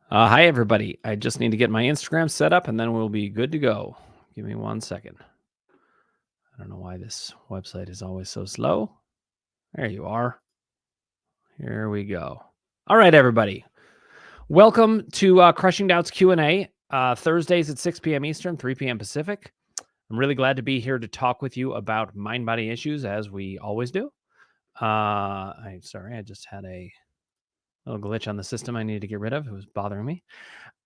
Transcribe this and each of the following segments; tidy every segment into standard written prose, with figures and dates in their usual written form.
Hi, everybody. I just need to get my Instagram set up and then we'll be good to go. Give me 1 second. I don't know why this website is always so slow. There you are. Here we go. All right, everybody. Welcome to Crushing Doubts Q&A, Thursdays at 6 p.m. Eastern, 3 p.m. Pacific. I'm really glad to be here to talk with you about mind-body issues, as we always do. I'm sorry, I just had a little glitch on the system I needed to get rid of. It was bothering me.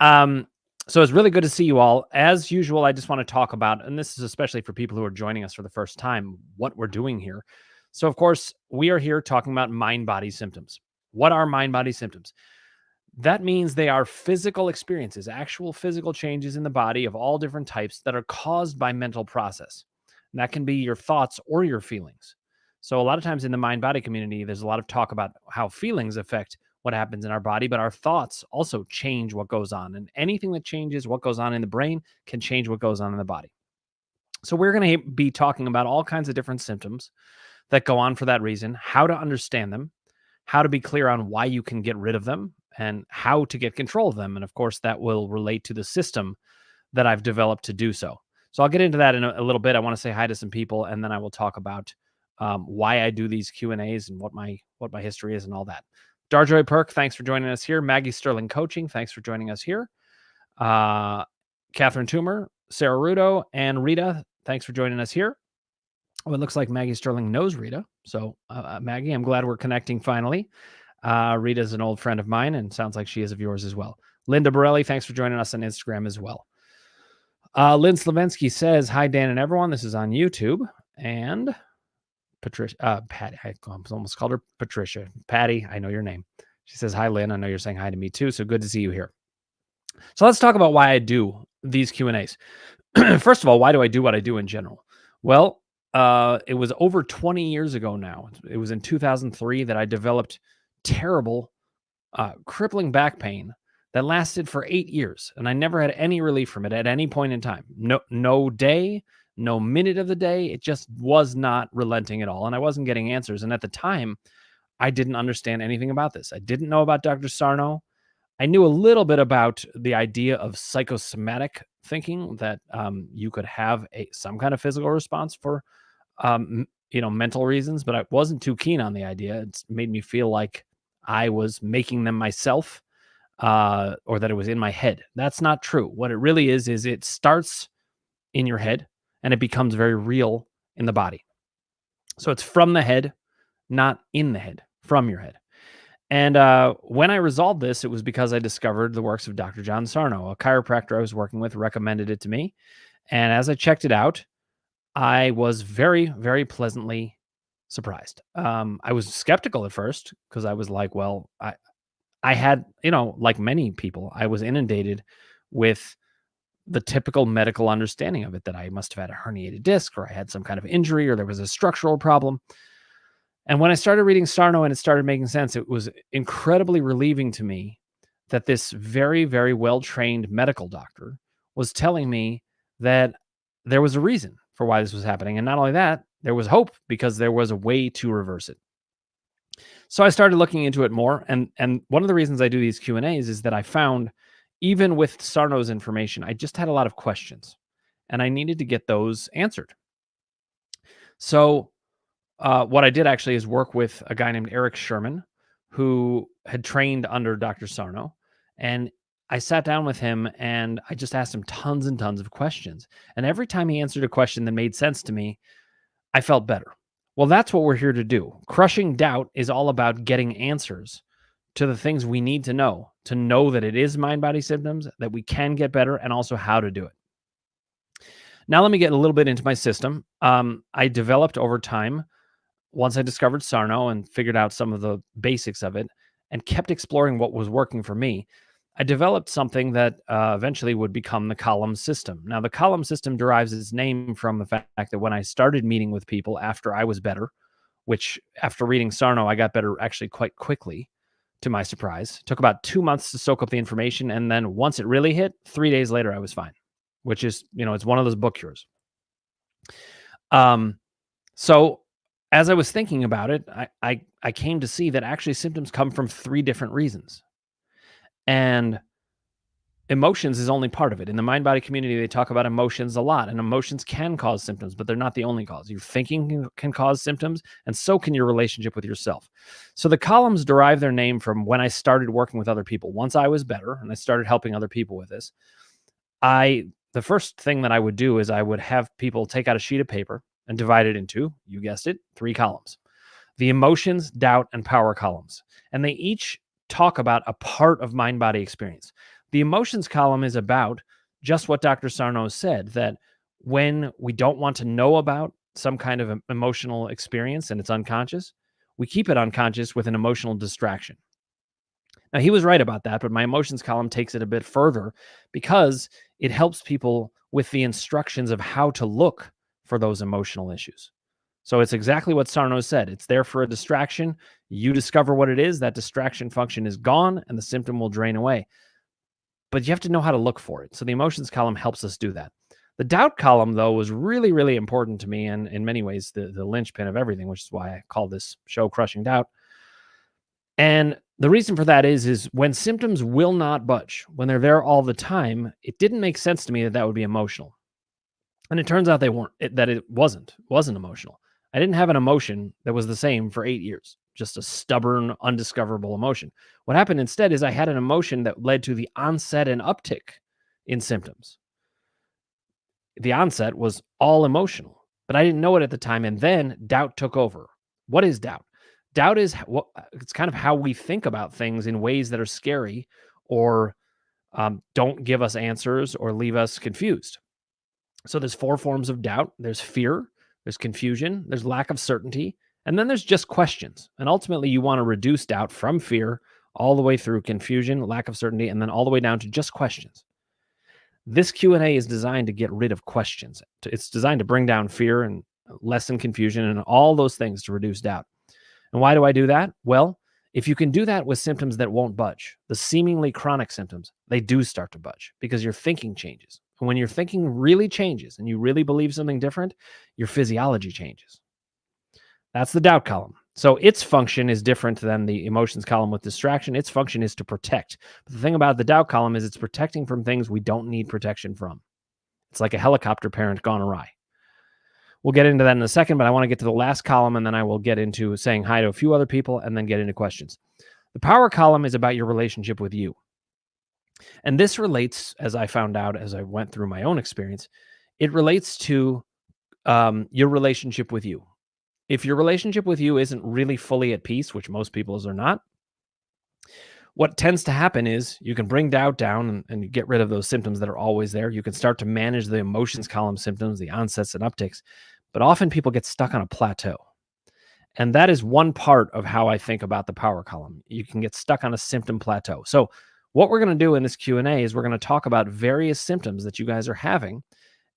So it's really good to see you all. As usual, I just want to talk about, and this is especially for people who are joining us for the first time, what we're doing here. So, of course, we are here talking about mind-body symptoms. What are mind-body symptoms? That means they are physical experiences, actual physical changes in the body of all different types that are caused by mental process. And that can be your thoughts or your feelings. So a lot of times in the mind-body community, there's a lot of talk about how feelings affect what happens in our body, but our thoughts also change what goes on. And anything that changes what goes on in the brain can change what goes on in the body. So we're going to be talking about all kinds of different symptoms that go on for that reason, how to understand them, how to be clear on why you can get rid of them, and how to get control of them. And of course, that will relate to the system that I've developed to do so. So I'll get into that in a little bit. I want to say hi to some people, and then I will talk about why I do these Q&As and what my history is and all that. Darjoy Perk, thanks for joining us here. Maggie Sterling Coaching, thanks for joining us here. Catherine Toomer, Sarah Rudo, and Rita, thanks for joining us here. Oh, it looks like Maggie Sterling knows Rita. So, Maggie, I'm glad we're connecting finally. Rita's an old friend of mine and sounds like she is of yours as well. Linda Borelli, thanks for joining us on Instagram as well. Lynn Slavensky says, hi, Dan and everyone. This is on YouTube. And Patricia, Patty, I almost called her Patricia. Patty, I know your name. She says, hi, Lynn. I know you're saying hi to me too. So good to see you here. So let's talk about why I do these Q&As. First of all, why do I do what I do in general? Well, it was over 20 years ago now. It was in 2003 that I developed terrible, crippling back pain that lasted for 8 years, and I never had any relief from it at any point in time. No day, no minute of the day. It just was not relenting at all, and I wasn't getting answers. And at the time, I didn't understand anything about this. I didn't know about Dr. Sarno. I knew a little bit about the idea of psychosomatic thinking, that you could have some kind of physical response for mental reasons, but I wasn't too keen on the idea. It's made me feel like I was making them myself, or that it was in my head. That's not true. What it really is it starts in your head and it becomes very real in the body. So it's from the head, not in the head, from your head. And when I resolved this, it was because I discovered the works of Dr. John Sarno. A chiropractor I was working with recommended it to me. And as I checked it out, I was very, very pleasantly surprised. I was skeptical at first because I was like, well, I had, like many people, I was inundated with the typical medical understanding of it, that I must have had a herniated disc, or I had some kind of injury, or there was a structural problem. And when I started reading Sarno and it started making sense, it was incredibly relieving to me that this very, very well-trained medical doctor was telling me that there was a reason for why this was happening. And not only that, there was hope, because there was a way to reverse it. So I started looking into it more. And one of the reasons I do these Q&As is that I found, even with Sarno's information, I just had a lot of questions and I needed to get those answered. So what I did actually is work with a guy named Eric Sherman, who had trained under Dr. Sarno. And I sat down with him and I just asked him tons and tons of questions. And every time he answered a question that made sense to me, I felt better. Well, that's what we're here to do. Crushing Doubt is all about getting answers to the things we need to know that it is mind-body symptoms, that we can get better, and also how to do it. Now, let me get a little bit into my system. I developed over time, once I discovered Sarno and figured out some of the basics of it and kept exploring what was working for me, I developed something that eventually would become the column system. Now, the column system derives its name from the fact that when I started meeting with people after I was better, which after reading Sarno, I got better actually quite quickly, to my surprise. It took about 2 months to soak up the information. And then once it really hit, 3 days later, I was fine, which is, it's one of those book cures. So as I was thinking about it, I came to see that actually symptoms come from 3 different reasons. And emotions is only part of it. In the mind body community, they talk about emotions a lot, and emotions can cause symptoms, but they're not the only cause. Your thinking can cause symptoms, and so can your relationship with yourself. So the columns derive their name from when I started working with other people. Once I was better and I started helping other people with this, the first thing that I would do is I would have people take out a sheet of paper and divide it into, you guessed it, 3 columns. The emotions, doubt, and power columns. And they each talk about a part of mind body experience. The emotions column is about just what Dr. Sarno said, that when we don't want to know about some kind of emotional experience and it's unconscious, we keep it unconscious with an emotional distraction. Now, he was right about that, but my emotions column takes it a bit further because it helps people with the instructions of how to look for those emotional issues. So it's exactly what Sarno said. It's there for a distraction. You discover what it is. That distraction function is gone and the symptom will drain away. But you have to know how to look for it. So the emotions column helps us do that. The doubt column, though, was really, really important to me, and in many ways the linchpin of everything, which is why I call this show Crushing Doubt. And the reason for that is when symptoms will not budge, when they're there all the time, it didn't make sense to me that would be emotional. And it turns out they weren't, that it wasn't emotional. I didn't have an emotion that was the same for 8 years, just a stubborn, undiscoverable emotion. What happened instead is I had an emotion that led to the onset and uptick in symptoms. The onset was all emotional, but I didn't know it at the time. And then doubt took over. What is doubt? Doubt is it's kind of how we think about things in ways that are scary or don't give us answers or leave us confused. So there's 4 forms of doubt. There's fear, there's confusion, there's lack of certainty, and then there's just questions. And ultimately, you want to reduce doubt from fear all the way through confusion, lack of certainty, and then all the way down to just questions. This Q&A is designed to get rid of questions. It's designed to bring down fear and lessen confusion and all those things to reduce doubt. And why do I do that? Well, if you can do that with symptoms that won't budge, the seemingly chronic symptoms, they do start to budge because your thinking changes. And when your thinking really changes and you really believe something different, your physiology changes. That's the doubt column. So its function is different than the emotions column with distraction. Its function is to protect. But the thing about the doubt column is it's protecting from things we don't need protection from. It's like a helicopter parent gone awry. We'll get into that in a second, but I want to get to the last column, and then I will get into saying hi to a few other people and then get into questions. The power column is about your relationship with you. And this relates, as I found out as I went through my own experience, it relates to your relationship with you. If your relationship with you isn't really fully at peace, which most people's are not, what tends to happen is you can bring doubt down and you get rid of those symptoms that are always there. You can start to manage the emotions column symptoms, the onsets and upticks, but often people get stuck on a plateau. And that is one part of how I think about the power column. You can get stuck on a symptom plateau. So what we're going to do in this Q&A is we're going to talk about various symptoms that you guys are having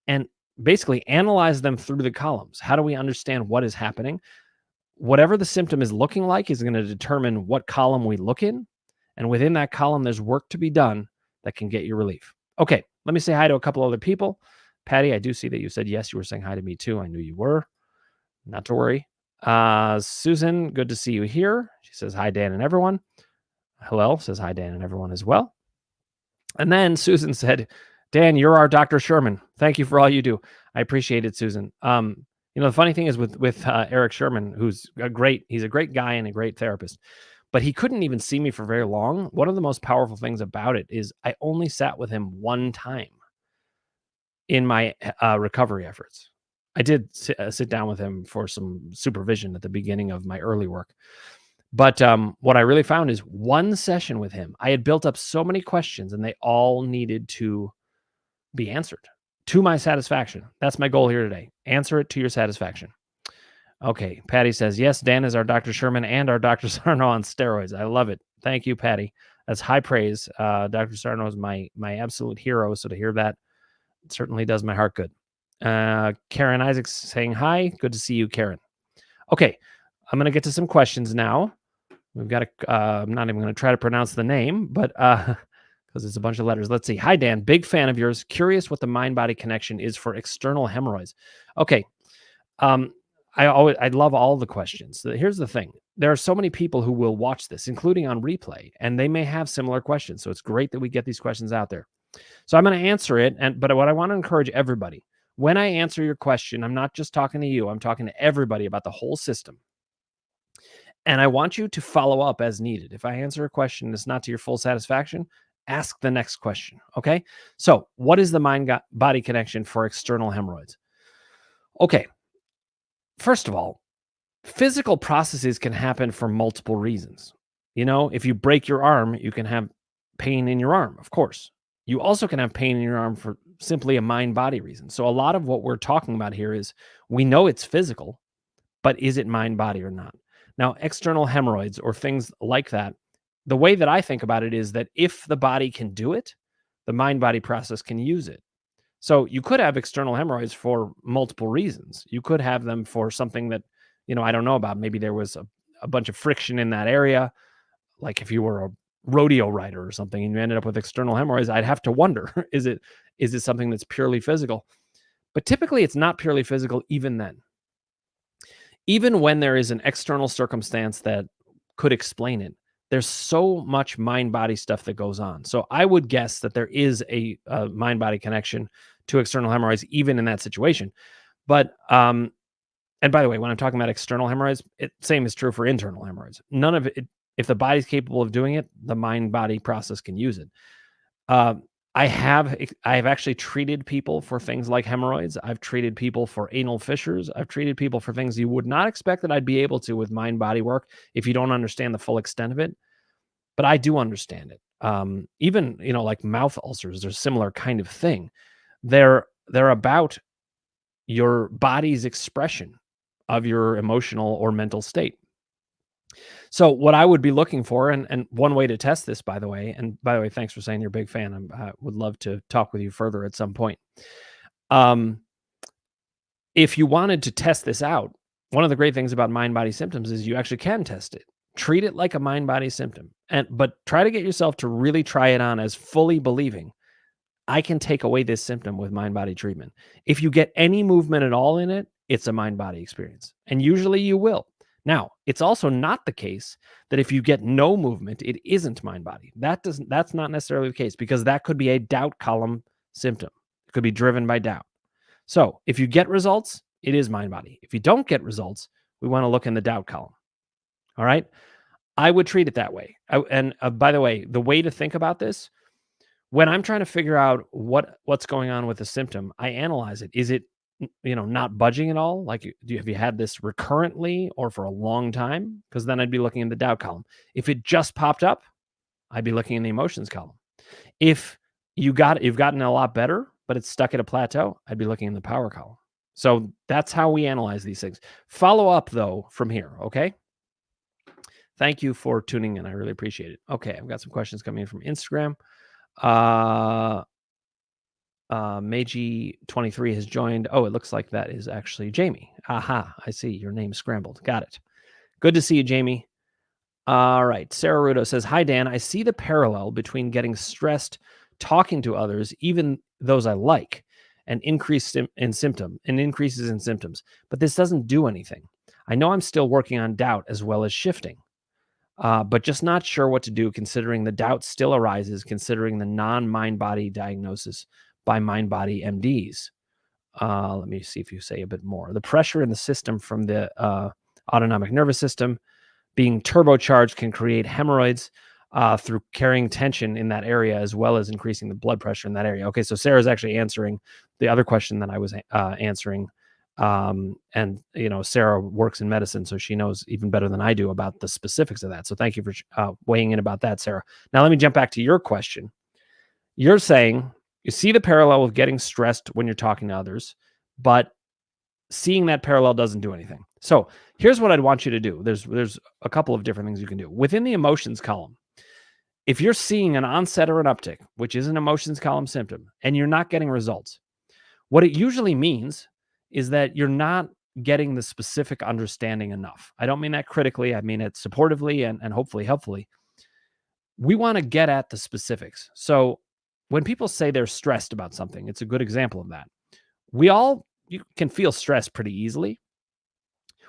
and basically analyze them through the columns. How do we understand what is happening? Whatever the symptom is looking like is going to determine what column we look in. And within that column, there's work to be done that can get you relief. Okay, let me say hi to a couple other people. Patty, I do see that you said yes, you were saying hi to me too. I knew you were. Not to worry. Susan, good to see you here. She says hi, Dan and everyone. Hello, says hi, Dan and everyone as well. And then Susan said, Dan, you're our Dr. Sherman. Thank you for all you do. I appreciate it, Susan. The funny thing is with Eric Sherman, he's a great guy and a great therapist, but he couldn't even see me for very long. One of the most powerful things about it is I only sat with him one time in my recovery efforts. I did sit down with him for some supervision at the beginning of my early work. But what I really found is one session with him, I had built up so many questions and they all needed to be answered to my satisfaction. That's my goal here today. Answer it to your satisfaction. Okay. Patty says, yes, Dan is our Dr. Sherman and our Dr. Sarno on steroids. I love it. Thank you, Patty. That's high praise. Dr. Sarno is my absolute hero. So to hear that certainly does my heart good. Karen Isaacs saying hi. Good to see you, Karen. Okay. I'm going to get to some questions now. We've got I'm not even going to try to pronounce the name, but because it's a bunch of letters. Let's see. Hi, Dan. Big fan of yours. Curious what the mind-body connection is for external hemorrhoids. Okay. I love all the questions. So here's the thing. There are so many people who will watch this, including on replay, and they may have similar questions. So it's great that we get these questions out there. So I'm going to answer it, but what I want to encourage everybody, when I answer your question, I'm not just talking to you, I'm talking to everybody about the whole system. And I want you to follow up as needed. If I answer a question that's not to your full satisfaction, ask the next question. Okay. So, what is the mind body connection for external hemorrhoids? Okay. First of all, physical processes can happen for multiple reasons. If you break your arm, you can have pain in your arm, of course. You also can have pain in your arm for simply a mind body reason. So, a lot of what we're talking about here is we know it's physical, but is it mind body or not? Now, external hemorrhoids or things like that, the way that I think about it is that if the body can do it, the mind body process can use it. So you could have external hemorrhoids for multiple reasons. You could have them for something that, I don't know about. Maybe there was a bunch of friction in that area. Like if you were a rodeo rider or something and you ended up with external hemorrhoids, I'd have to wonder, is it something that's purely physical? But typically it's not purely physical even then. Even when there is an external circumstance that could explain it, there's so much mind body stuff that goes on. So I would guess that there is a mind body connection to external hemorrhoids, even in that situation. But, and by the way, when I'm talking about external hemorrhoids, same is true for internal hemorrhoids. None of it, if the body's capable of doing it, the mind body process can use it. I have actually treated people for things like hemorrhoids. I've treated people for anal fissures. I've treated people for things you would not expect that I'd be able to with mind body work if you don't understand the full extent of it. But I do understand it. Even, like mouth ulcers, they're a similar kind of thing. They're about your body's expression of your emotional or mental state. So what I would be looking for, and one way to test this, by the way, and by the way, thanks for saying you're a big fan. I would love to talk with you further at some point. If you wanted to test this out, one of the great things about mind-body symptoms is you actually can test it. Treat it like a mind-body symptom, but try to get yourself to really try it on as fully believing, I can take away this symptom with mind-body treatment. If you get any movement at all in it, it's a mind-body experience, and usually you will. Now, it's also not the case that if you get no movement, it isn't mind-body. That's not necessarily the case, because that could be a doubt column symptom. It could be driven by doubt. So if you get results, it is mind-body. If you don't get results, we want to look in the doubt column. All right? I would treat it that way. And by the way, the way to think about this, when I'm trying to figure out what's going on with the symptom, I analyze it. Is it, not budging at all? Like, have you had this recurrently or for a long time? Because then I'd be looking in the doubt column. If it just popped up, I'd be looking in the emotions column. If you've gotten a lot better, but it's stuck at a plateau, I'd be looking in the power column. So that's how we analyze these things. Follow up though from here, okay? Thank you for tuning in. I really appreciate it. Okay, I've got some questions coming in from Instagram. Meiji23 has joined. Oh, it looks like that is actually Jamie. Aha, I see. Your name scrambled. Got it. Good to see you, Jamie. All right. Sarah Rudo says, hi, Dan. I see the parallel between getting stressed, talking to others, even those I like, and increases in symptoms. But this doesn't do anything. I know I'm still working on doubt as well as shifting. But just not sure what to do, considering the doubt still arises, considering the non-mind-body diagnosis by mind-body MDs. Let me see if you say a bit more. The pressure in the system from the autonomic nervous system being turbocharged can create hemorrhoids through carrying tension in that area, as well as increasing the blood pressure in that area. Okay, so Sarah's actually answering the other question that I was answering. And Sarah works in medicine, so she knows even better than I do about the specifics of that. So thank you for weighing in about that, Sarah. Now let me jump back to your question. You're saying you see the parallel with getting stressed when you're talking to others, but seeing that parallel doesn't do anything. So here's what I'd want you to do. There's a couple of different things you can do within the emotions column. If you're seeing an onset or an uptick, which is an emotions column symptom, and you're not getting results, what it usually means is that you're not getting the specific understanding enough. I don't mean that critically. I mean it supportively and hopefully helpfully. We want to get at the specifics. So when people say they're stressed about something, it's a good example of that. You can feel stress pretty easily.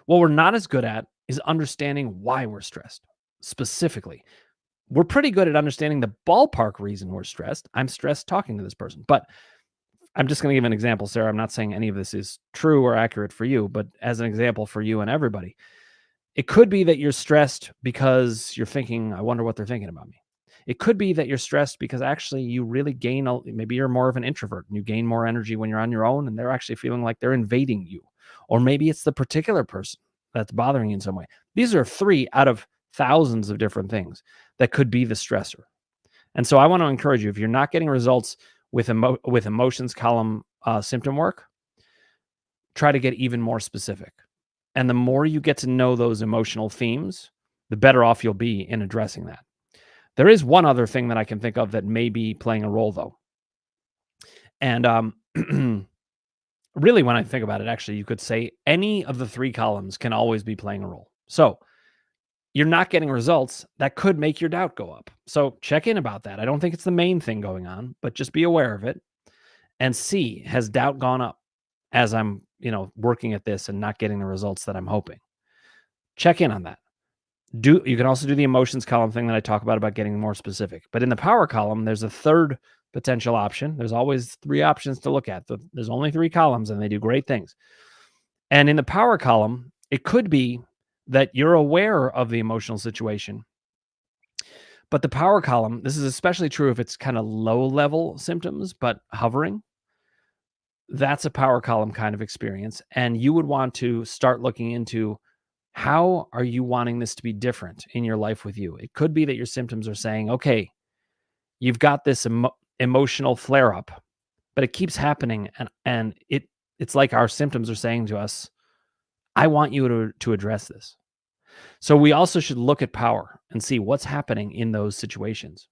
What we're not as good at is understanding why we're stressed specifically. we're pretty good at understanding the ballpark reason we're stressed. I'm stressed talking to this person. But I'm just going to give an example, Sarah. I'm not saying any of this is true or accurate for you, but as an example for you and everybody, it could be that you're stressed because you're thinking, I wonder what they're thinking about me. It could be that you're stressed because actually you really maybe you're more of an introvert and you gain more energy when you're on your own and they're actually feeling like they're invading you. Or maybe it's the particular person that's bothering you in some way. These are 3 out of thousands of different things that could be the stressor. And so I want to encourage you, if you're not getting results with emotions column symptom work, try to get even more specific. And the more you get to know those emotional themes, the better off you'll be in addressing that. There is one other thing that I can think of that may be playing a role, though. And really, when I think about it, actually, you could say any of the 3 columns can always be playing a role. So you're not getting results that could make your doubt go up. So check in about that. I don't think it's the main thing going on, but just be aware of it and see, has doubt gone up as I'm, working at this and not getting the results that I'm hoping? Check in on that. You can also do the emotions column thing that I talk about getting more specific. But in the power column, there's a third potential option. There's always 3 options to look at. There's only 3 columns and they do great things. And in the power column, it could be that you're aware of the emotional situation. But the power column, this is especially true if it's kind of low level symptoms, but hovering. That's a power column kind of experience. And you would want to start looking into, how are you wanting this to be different in your life with you? It could be that your symptoms are saying, okay, you've got this emotional flare up, but it keeps happening. And it's like our symptoms are saying to us, I want you to address this. So we also should look at power and see what's happening in those situations.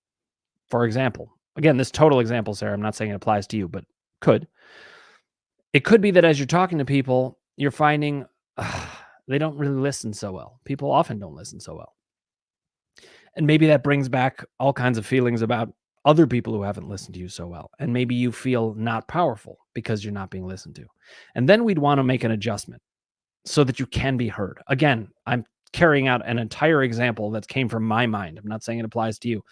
For example, again, this total example, Sarah, I'm not saying it applies to you, but it could be that as you're talking to people, you're finding, they don't really listen so well. People often don't listen so well. And maybe that brings back all kinds of feelings about other people who haven't listened to you so well. And maybe you feel not powerful because you're not being listened to. And then we'd want to make an adjustment so that you can be heard. Again, I'm carrying out an entire example that came from my mind. I'm not saying it applies to you,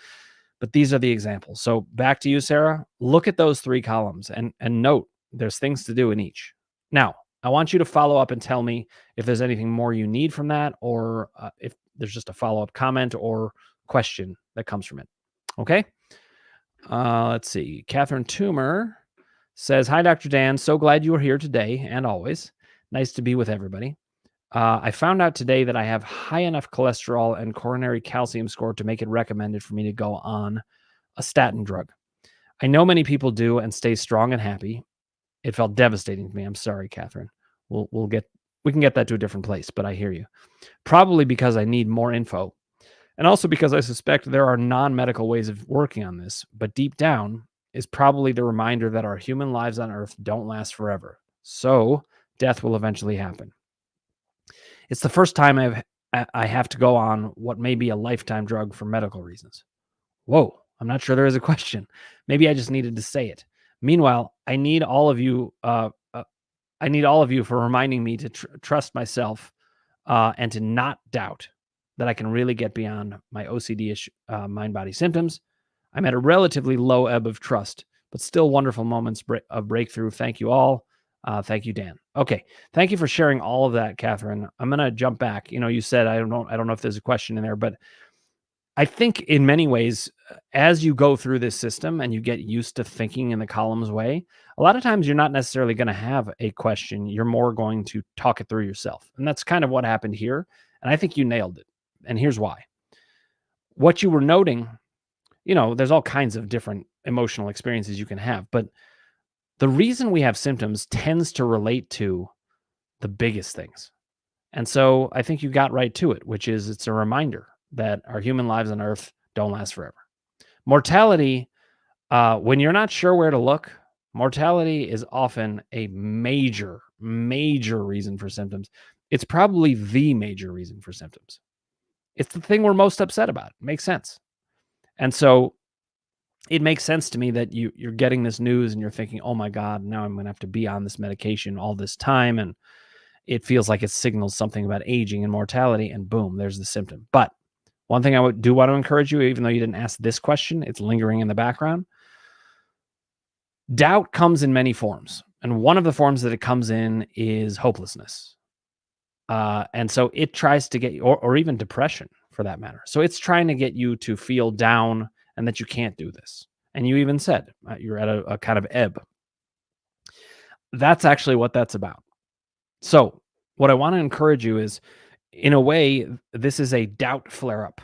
but these are the examples. So back to you, Sarah. Look at those 3 columns and note there's things to do in each. Now, I want you to follow up and tell me if there's anything more you need from that, or if there's just a follow-up comment or question that comes from it. Okay? Let's see. Catherine Toomer says, hi, Dr. Dan. So glad you are here today and always. Nice to be with everybody. I found out today that I have high enough cholesterol and coronary calcium score to make it recommended for me to go on a statin drug. I know many people do and stay strong and happy. It felt devastating to me. I'm sorry, Catherine. We can get that to a different place, but I hear you. Probably because I need more info. And also because I suspect there are non-medical ways of working on this, but deep down is probably the reminder that our human lives on Earth don't last forever. So death will eventually happen. It's the first time I have to go on what may be a lifetime drug for medical reasons. Whoa, I'm not sure there is a question. Maybe I just needed to say it. Meanwhile, I need all of you for reminding me to trust myself and to not doubt that I can really get beyond my OCD-ish mind-body symptoms. I'm at a relatively low ebb of trust, but still wonderful moments of breakthrough. Thank you all. Thank you, Dan. Okay. Thank you for sharing all of that, Catherine. I'm going to jump back. You said, I don't know if there's a question in there, but I think in many ways, as you go through this system and you get used to thinking in the columns way, a lot of times you're not necessarily going to have a question. You're more going to talk it through yourself. And that's kind of what happened here. And I think you nailed it. And here's why. What you were noting, there's all kinds of different emotional experiences you can have, but the reason we have symptoms tends to relate to the biggest things. And so I think you got right to it, which is it's a reminder that our human lives on Earth don't last forever. Mortality, when you're not sure where to look, mortality is often a major, major reason for symptoms. It's probably the major reason for symptoms. It's the thing we're most upset about. It makes sense. And so it makes sense to me that you're getting this news and you're thinking, oh my God, now I'm going to have to be on this medication all this time. And it feels like it signals something about aging and mortality, and boom, there's the symptom. But One thing I do want to encourage you, even though you didn't ask this question, it's lingering in the background. Doubt comes in many forms. And one of the forms that it comes in is hopelessness. And so it tries to get you, or even depression for that matter. So it's trying to get you to feel down and that you can't do this. And you even said you're at a kind of ebb. That's actually what that's about. So what I want to encourage you is, in a way, this is a doubt flare up.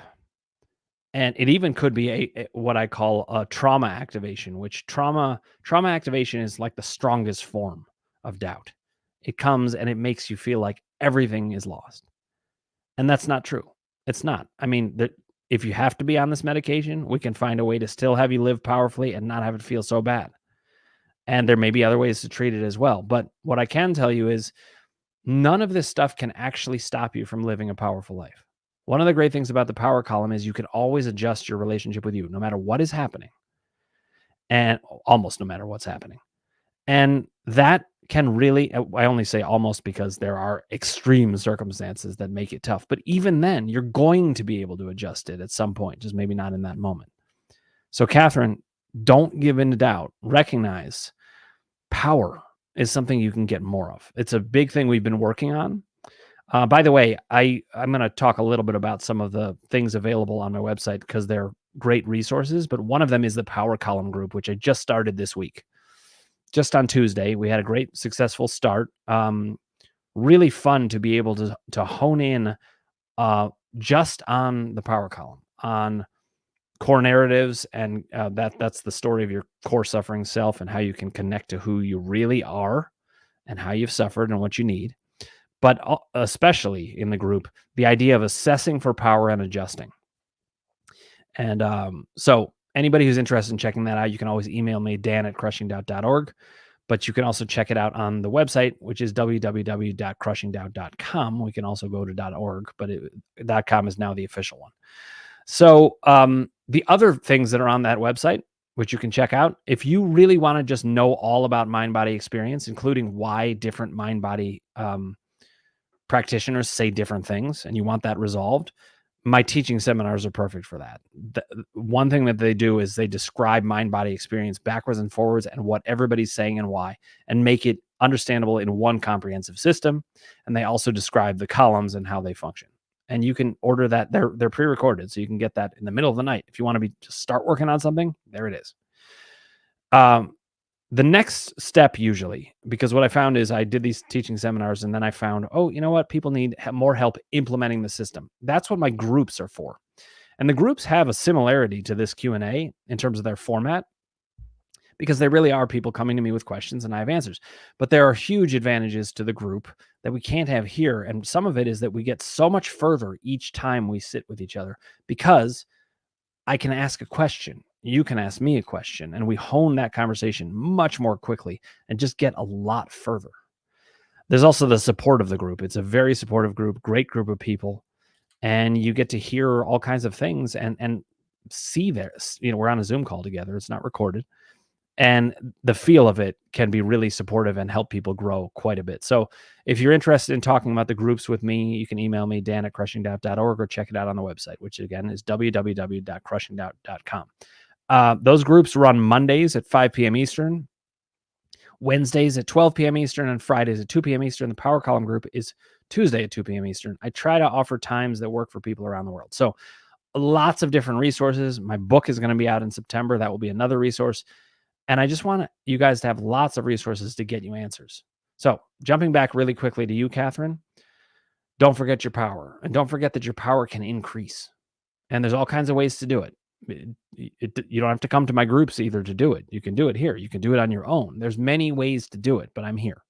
And it even could be a what I call a trauma activation, which trauma activation is like the strongest form of doubt. It comes and it makes you feel like everything is lost. And that's not true. It's not. I mean, if you have to be on this medication, we can find a way to still have you live powerfully and not have it feel so bad. And there may be other ways to treat it as well. But what I can tell you is none of this stuff can actually stop you from living a powerful life. One of the great things about the power column is you can always adjust your relationship with you, no matter what is happening, and almost no matter what's happening. And that can really, I only say almost because there are extreme circumstances that make it tough. But even then, you're going to be able to adjust it at some point, just maybe not in that moment. So, Catherine, don't give in to doubt. Recognize power is something you can get more of. It's a big thing we've been working on. By the way, I'm going to talk a little bit about some of the things available on my website because they're great resources. But one of them is the Power Column group, which I just started this week. Just on Tuesday, we had a great successful start. Really fun to be able to hone in just on the Power Column, on core narratives, and that's the story of your core suffering self and how you can connect to who you really are and how you've suffered and what you need. But especially in the group, the idea of assessing for power and adjusting. And so anybody who's interested in checking that out, you can always email me, dan@crushingdoubt.org. But you can also check it out on the website, which is www.crushingdoubt.com. We can also go to .org, but .com is now the official one. So the other things that are on that website, which you can check out, if you really want to just know all about mind-body experience, including why different mind-body practitioners say different things, and you want that resolved, my teaching seminars are perfect for that. One thing that they do is they describe mind-body experience backwards and forwards and what everybody's saying and why, and make it understandable in one comprehensive system. And they also describe the columns and how they function. And you can order that. They're pre-recorded, so you can get that in the middle of the night. If you want to just start working on something, there it is. The next step usually, because what I found is I did these teaching seminars and then I found, oh, you know what? People need more help implementing the system. That's what my groups are for. And the groups have a similarity to this Q&A in terms of their format, because they really are people coming to me with questions and I have answers. But there are huge advantages to the group that we can't have here. And some of it is that we get so much further each time we sit with each other because I can ask a question. You can ask me a question, and we hone that conversation much more quickly and just get a lot further. There's also the support of the group. It's a very supportive group, great group of people, and you get to hear all kinds of things and see this. We're on a Zoom call together. It's not recorded. And the feel of it can be really supportive and help people grow quite a bit. So if you're interested in talking about the groups with me, you can email me, dan@crushingdoubt.org, or check it out on the website, which again is www.crushingdoubt.com. Those groups run Mondays at 5 p.m. Eastern, Wednesdays at 12 p.m. Eastern, and Fridays at 2 p.m. Eastern. The Power Column group is Tuesday at 2 p.m. Eastern. I try to offer times that work for people around the world. So lots of different resources. My book is going to be out in September. That will be another resource. And I just want you guys to have lots of resources to get you answers. So jumping back really quickly to you, Catherine, don't forget your power. And don't forget that your power can increase. And there's all kinds of ways to do it. You don't have to come to my groups either to do it. You can do it here. You can do it on your own. There's many ways to do it, but I'm here.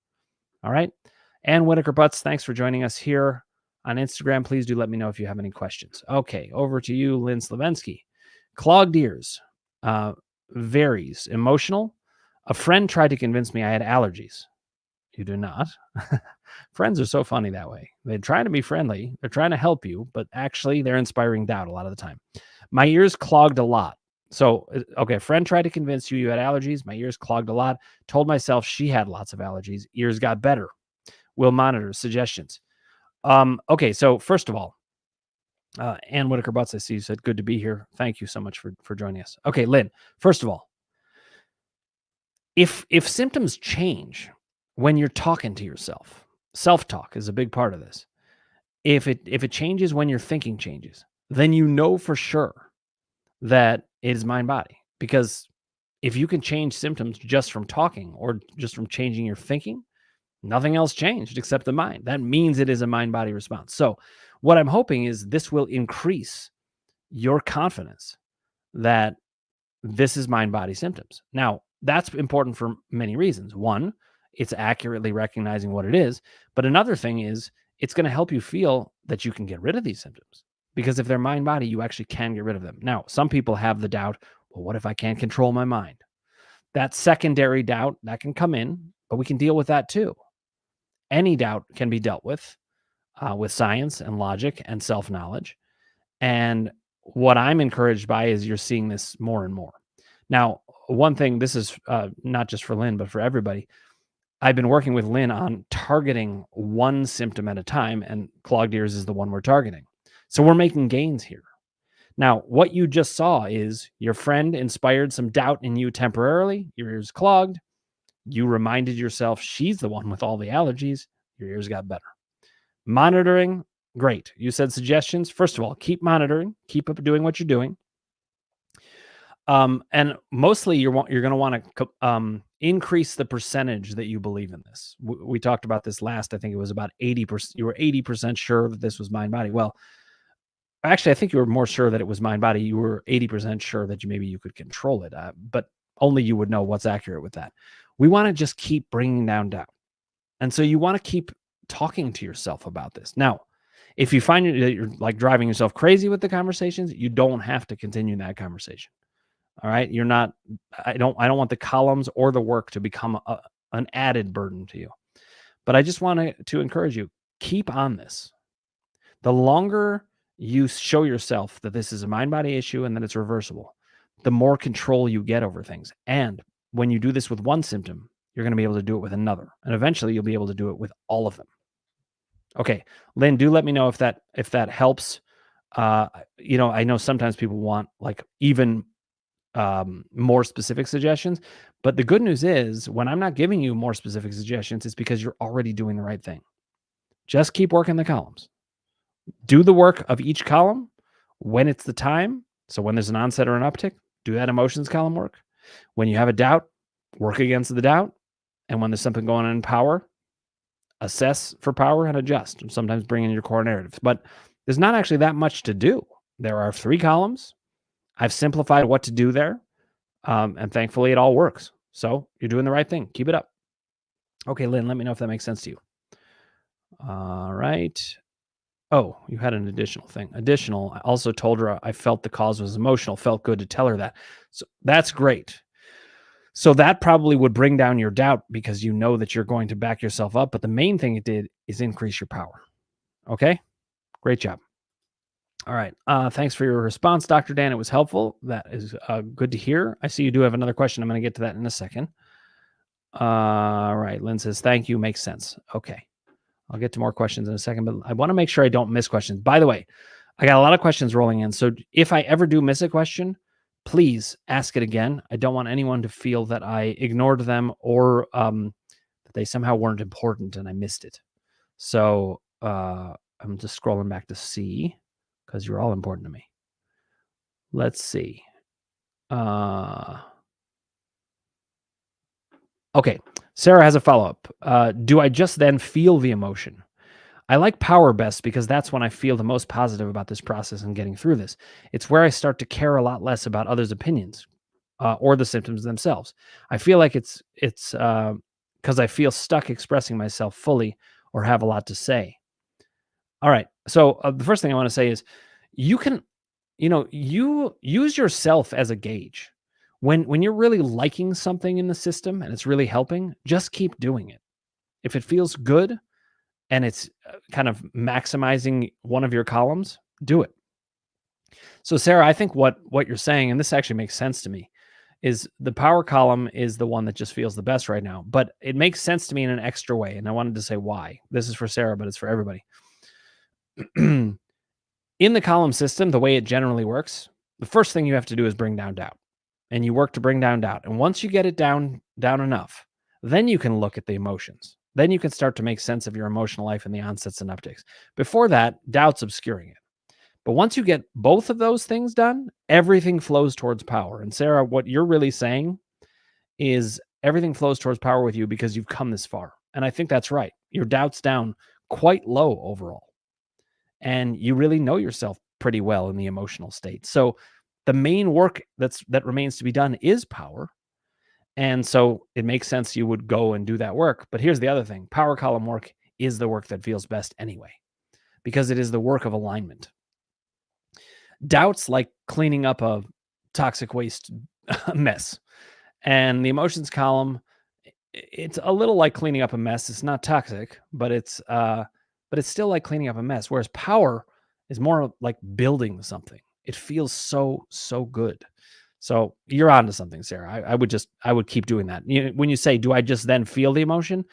All right. Ann Whitaker Butts, thanks for joining us here on Instagram. Please do let me know if you have any questions. Okay, over to you, Lynn Slavensky. Clogged ears. Varies. Emotional. A friend tried to convince me I had allergies. You do not. Friends are so funny that way. They're trying to be friendly. They're trying to help you, but actually they're inspiring doubt a lot of the time. My ears clogged a lot. So, okay, a friend tried to convince you had allergies. My ears clogged a lot. Told myself she had lots of allergies. Ears got better. Will monitor. Suggestions. Okay, so first of all, Ann Whitaker Butts, I see you said, good to be here. Thank you so much for joining us. Okay, Lynn, first of all, if symptoms change when you're talking to yourself, self-talk is a big part of this. If it changes when your thinking changes, then you know for sure that it is mind body. Because if you can change symptoms just from talking or just from changing your thinking, nothing else changed except the mind. That means it is a mind body response. So, what I'm hoping is this will increase your confidence that this is mind body symptoms. Now, that's important for many reasons. One, it's accurately recognizing what it is. But another thing is it's going to help you feel that you can get rid of these symptoms because if they're mind body, you actually can get rid of them. Now, some people have the doubt, well, what if I can't control my mind? That secondary doubt that can come in, but we can deal with that too. Any doubt can be dealt with science and logic and self knowledge. And what I'm encouraged by is you're seeing this more and more. Now, one thing, this is not just for Lynn, but for everybody. I've been working with Lynn on targeting one symptom at a time, and clogged ears is the one we're targeting. So we're making gains here. Now, what you just saw is your friend inspired some doubt in you temporarily. Your ears clogged. You reminded yourself she's the one with all the allergies. Your ears got better. Monitoring, great. You said suggestions. First of all, keep monitoring. Keep up doing what you're doing. And mostly you're going to want to increase the percentage that you believe in this. We talked about this last. I think it was about 80%. You were 80% sure that this was mind body. Well, actually, I think you were more sure that it was mind body. You were 80% sure that maybe you could control it, but only you would know what's accurate with that. We want to just keep bringing down doubt. And so you want to keep talking to yourself about this. Now, if you find that you're like driving yourself crazy with the conversations, you don't have to continue that conversation. All right. You're not, I don't want the columns or the work to become an added burden to you. But I just want to encourage you, keep on this. The longer you show yourself that this is a mind body issue and that it's reversible, the more control you get over things. And when you do this with one symptom, you're going to be able to do it with another. And eventually you'll be able to do it with all of them. Okay. Lynn, do let me know if that helps. I know sometimes people want like even more specific suggestions, but the good news is when I'm not giving you more specific suggestions, it's because you're already doing the right thing. Just keep working the columns. Do the work of each column when it's the time. So when there's an onset or an uptick, do that emotions column work. When you have a doubt, work against the doubt. And when there's something going on in power, assess for power and adjust. And sometimes bring in your core narratives. But there's not actually that much to do. There are 3 columns. I've simplified what to do there. And thankfully, it all works. So you're doing the right thing. Keep it up. Okay, Lynn, let me know if that makes sense to you. All right. Oh, you had an additional thing. I also told her I felt the cause was emotional. Felt good to tell her that. So that's great. So that probably would bring down your doubt because you know that you're going to back yourself up. But the main thing it did is increase your power. Okay? Great job. All right. Thanks for your response, Dr. Dan. It was helpful. That is good to hear. I see you do have another question. I'm going to get to that in a second. All right. Lynn says, thank you. Makes sense. Okay. I'll get to more questions in a second, but I want to make sure I don't miss questions. By the way, I got a lot of questions rolling in. So if I ever do miss a question, please ask it again. I don't want anyone to feel that I ignored them or that they somehow weren't important and I missed it. So I'm just scrolling back to see because you're all important to me. Let's see. Okay. Sarah has a follow-up. Do I just then feel the emotion? I like power best because that's when I feel the most positive about this process and getting through this. It's where I start to care a lot less about others' opinions or the symptoms themselves. I feel like it's because I feel stuck expressing myself fully or have a lot to say. All right. So the first thing I want to say is you can, you use yourself as a gauge. When you're really liking something in the system and it's really helping, just keep doing it. If it feels good and it's kind of maximizing one of your columns, do it. So Sarah, I think what you're saying, and this actually makes sense to me, is the power column is the one that just feels the best right now, but it makes sense to me in an extra way. And I wanted to say why. This is for Sarah, but it's for everybody. In the column system, the way it generally works, the first thing you have to do is bring down doubt. And you work to bring down doubt. And once you get it down enough, then you can look at the emotions. Then you can start to make sense of your emotional life and the onsets and upticks. Before that, doubt's obscuring it. But once you get both of those things done, everything flows towards power. And Sarah, what you're really saying is everything flows towards power with you because you've come this far. And I think that's right. Your doubt's down quite low overall. And you really know yourself pretty well in the emotional state. So the main work that remains to be done is power. And so it makes sense you would go and do that work. But here's the other thing. Power column work is the work that feels best anyway, because it is the work of alignment. Doubt's like cleaning up a toxic waste mess. And the emotions column, it's a little like cleaning up a mess. It's not toxic, but it's still like cleaning up a mess. Whereas power is more like building something. It feels so good. So you're onto something, Sarah. I would keep doing that. When you say, do I just then feel the emotion?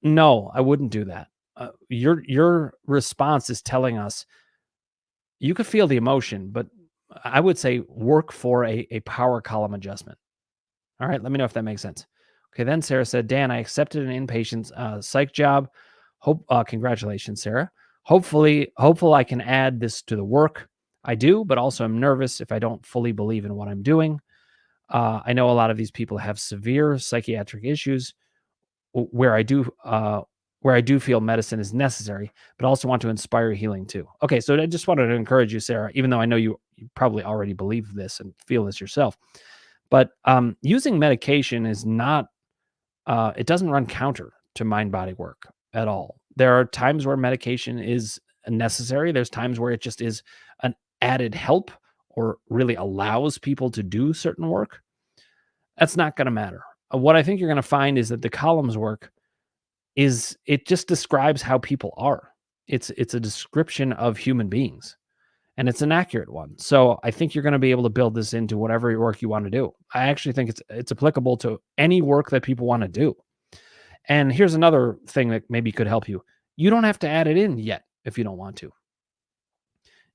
No, I wouldn't do that. Your response is telling us you could feel the emotion, but I would say work for a power column adjustment. All right, let me know if that makes sense. Okay, then Sarah said, Dan, I accepted an inpatient psych job. Congratulations, Sarah. Hopeful I can add this to the work I do, but also I'm nervous if I don't fully believe in what I'm doing. I know a lot of these people have severe psychiatric issues where I do feel medicine is necessary, but also want to inspire healing too. Okay, so I just wanted to encourage you, Sarah, even though I know you probably already believe this and feel this yourself. But using medication is not, it doesn't run counter to mind-body work at all. There are times where medication is necessary. There's times where it just is an added help or really allows people to do certain work. That's not going to matter. What I think you're going to find is that the columns work it just describes how people are. It's a description of human beings. And it's an accurate one. So I think you're going to be able to build this into whatever work you want to do. I actually think it's applicable to any work that people want to do. And here's another thing that maybe could help you. You don't have to add it in yet if you don't want to.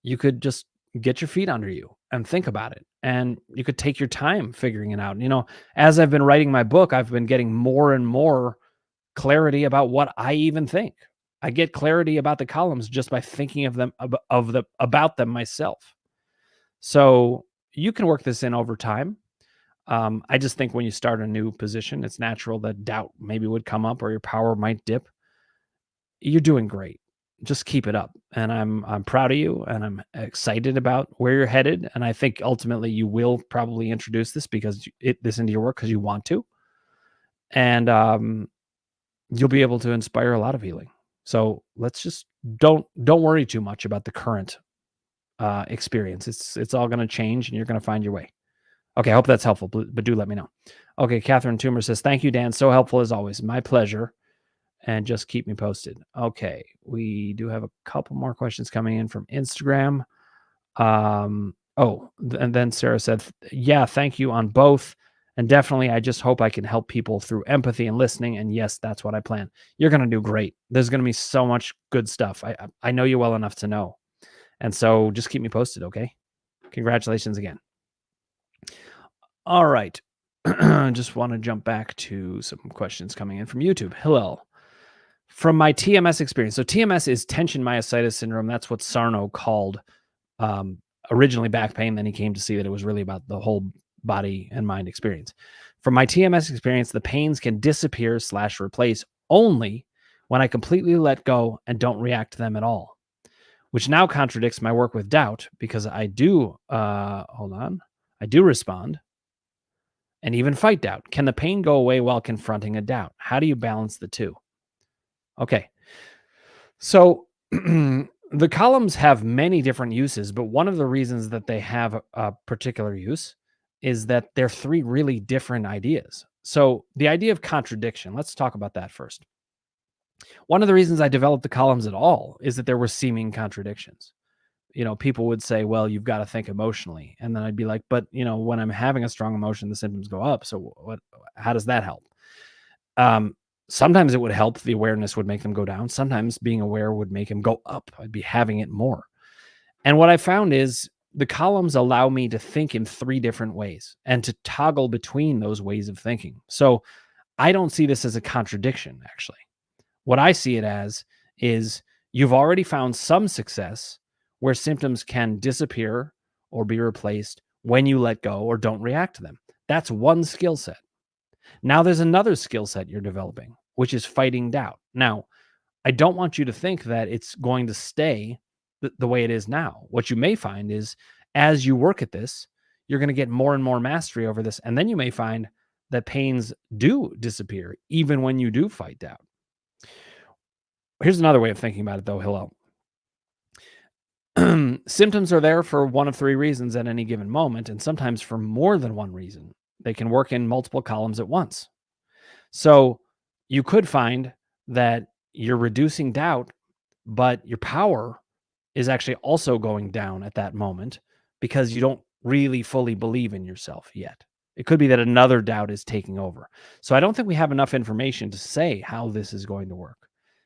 You could just get your feet under you and think about it. And you could take your time figuring it out. As I've been writing my book, I've been getting more and more clarity about what I even think. I get clarity about the columns just by thinking of them about them myself. So you can work this in over time. I just think when you start a new position, it's natural that doubt maybe would come up or your power might dip. You're doing great. Just keep it up. And I'm proud of you and I'm excited about where you're headed. And I think ultimately you will probably introduce this this into your work because you want to. And you'll be able to inspire a lot of healing. So let's just don't worry too much about the current experience. It's all going to change and you're going to find your way. Okay, I hope that's helpful, but do let me know. Okay, Catherine Toomer says, thank you, Dan. So helpful as always. My pleasure. And just keep me posted. Okay, we do have a couple more questions coming in from Instagram. And then Sarah said, yeah, thank you on both. And definitely, I just hope I can help people through empathy and listening. And yes, that's what I plan. You're going to do great. There's going to be so much good stuff. I know you well enough to know. And so just keep me posted, okay? Congratulations again. All right. Just want to jump back to some questions coming in from YouTube. Hillel. From my TMS experience. So TMS is tension myositis syndrome. That's what Sarno called originally back pain. Then he came to see that it was really about the whole body and mind experience. From my TMS experience, the pains can disappear/replace only when I completely let go and don't react to them at all, which now contradicts my work with doubt because I do respond and even fight doubt. Can the pain go away while confronting a doubt? How do you balance the two? Okay. So the columns have many different uses, but one of the reasons that they have a particular use is that they're three really different ideas. So the idea of contradiction, let's talk about that first. One of the reasons I developed the columns at all is that there were seeming contradictions. People would say, well, you've got to think emotionally. And then I'd be like, but when I'm having a strong emotion, the symptoms go up. So how does that help? Sometimes it would help. The awareness would make them go down. Sometimes being aware would make them go up. I'd be having it more. And what I found is the columns allow me to think in 3 different ways and to toggle between those ways of thinking. So I don't see this as a contradiction, actually. What I see it as is you've already found some success where symptoms can disappear or be replaced when you let go or don't react to them. That's one skill set. Now there's another skill set you're developing, which is fighting doubt. Now, I don't want you to think that it's going to stay the way it is now. What you may find is as you work at this, you're going to get more and more mastery over this. And then you may find that pains do disappear even when you do fight doubt. Here's another way of thinking about it, though, Hillel. Symptoms are there for one of 3 reasons at any given moment, and sometimes for more than one reason. They can work in multiple columns at once. So you could find that you're reducing doubt, but your power is actually also going down at that moment because you don't really fully believe in yourself yet. It could be that another doubt is taking over. So I don't think we have enough information to say how this is going to work.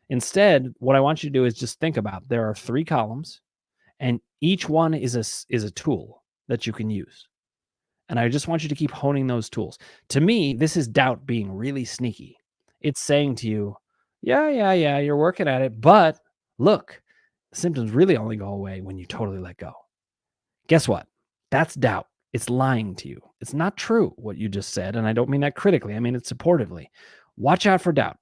Instead, what I want you to do is just think about there are 3 columns, and each one is a tool that you can use. And I just want you to keep honing those tools. To me, this is doubt being really sneaky. It's saying to you, yeah, you're working at it, but look, symptoms really only go away when you totally let go. Guess what? That's doubt. It's lying to you. It's not true what you just said. And I don't mean that critically, I mean it supportively. Watch out for doubt.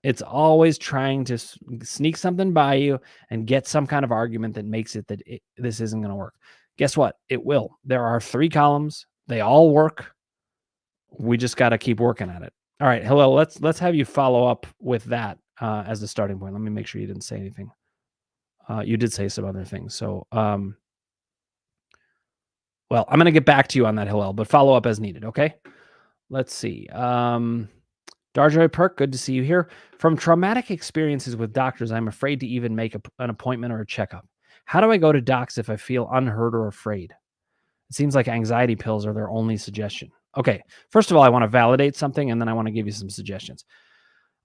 It's always trying to sneak something by you and get some kind of argument that makes it that this isn't going to work. Guess what? It will. There are 3 columns. They all work. We just got to keep working at it. All right, hello. Let's have you follow up with that as a starting point. Let me make sure you didn't say anything. You did say some other things. So, well, I'm going to get back to you on that, Hillel, but follow up as needed. Okay. Let's see. Darjoy Perk, good to see you here. From traumatic experiences with doctors, I'm afraid to even make an appointment or a checkup. How do I go to docs if I feel unheard or afraid? It seems like anxiety pills are their only suggestion. Okay, first of all, I want to validate something, and then I want to give you some suggestions.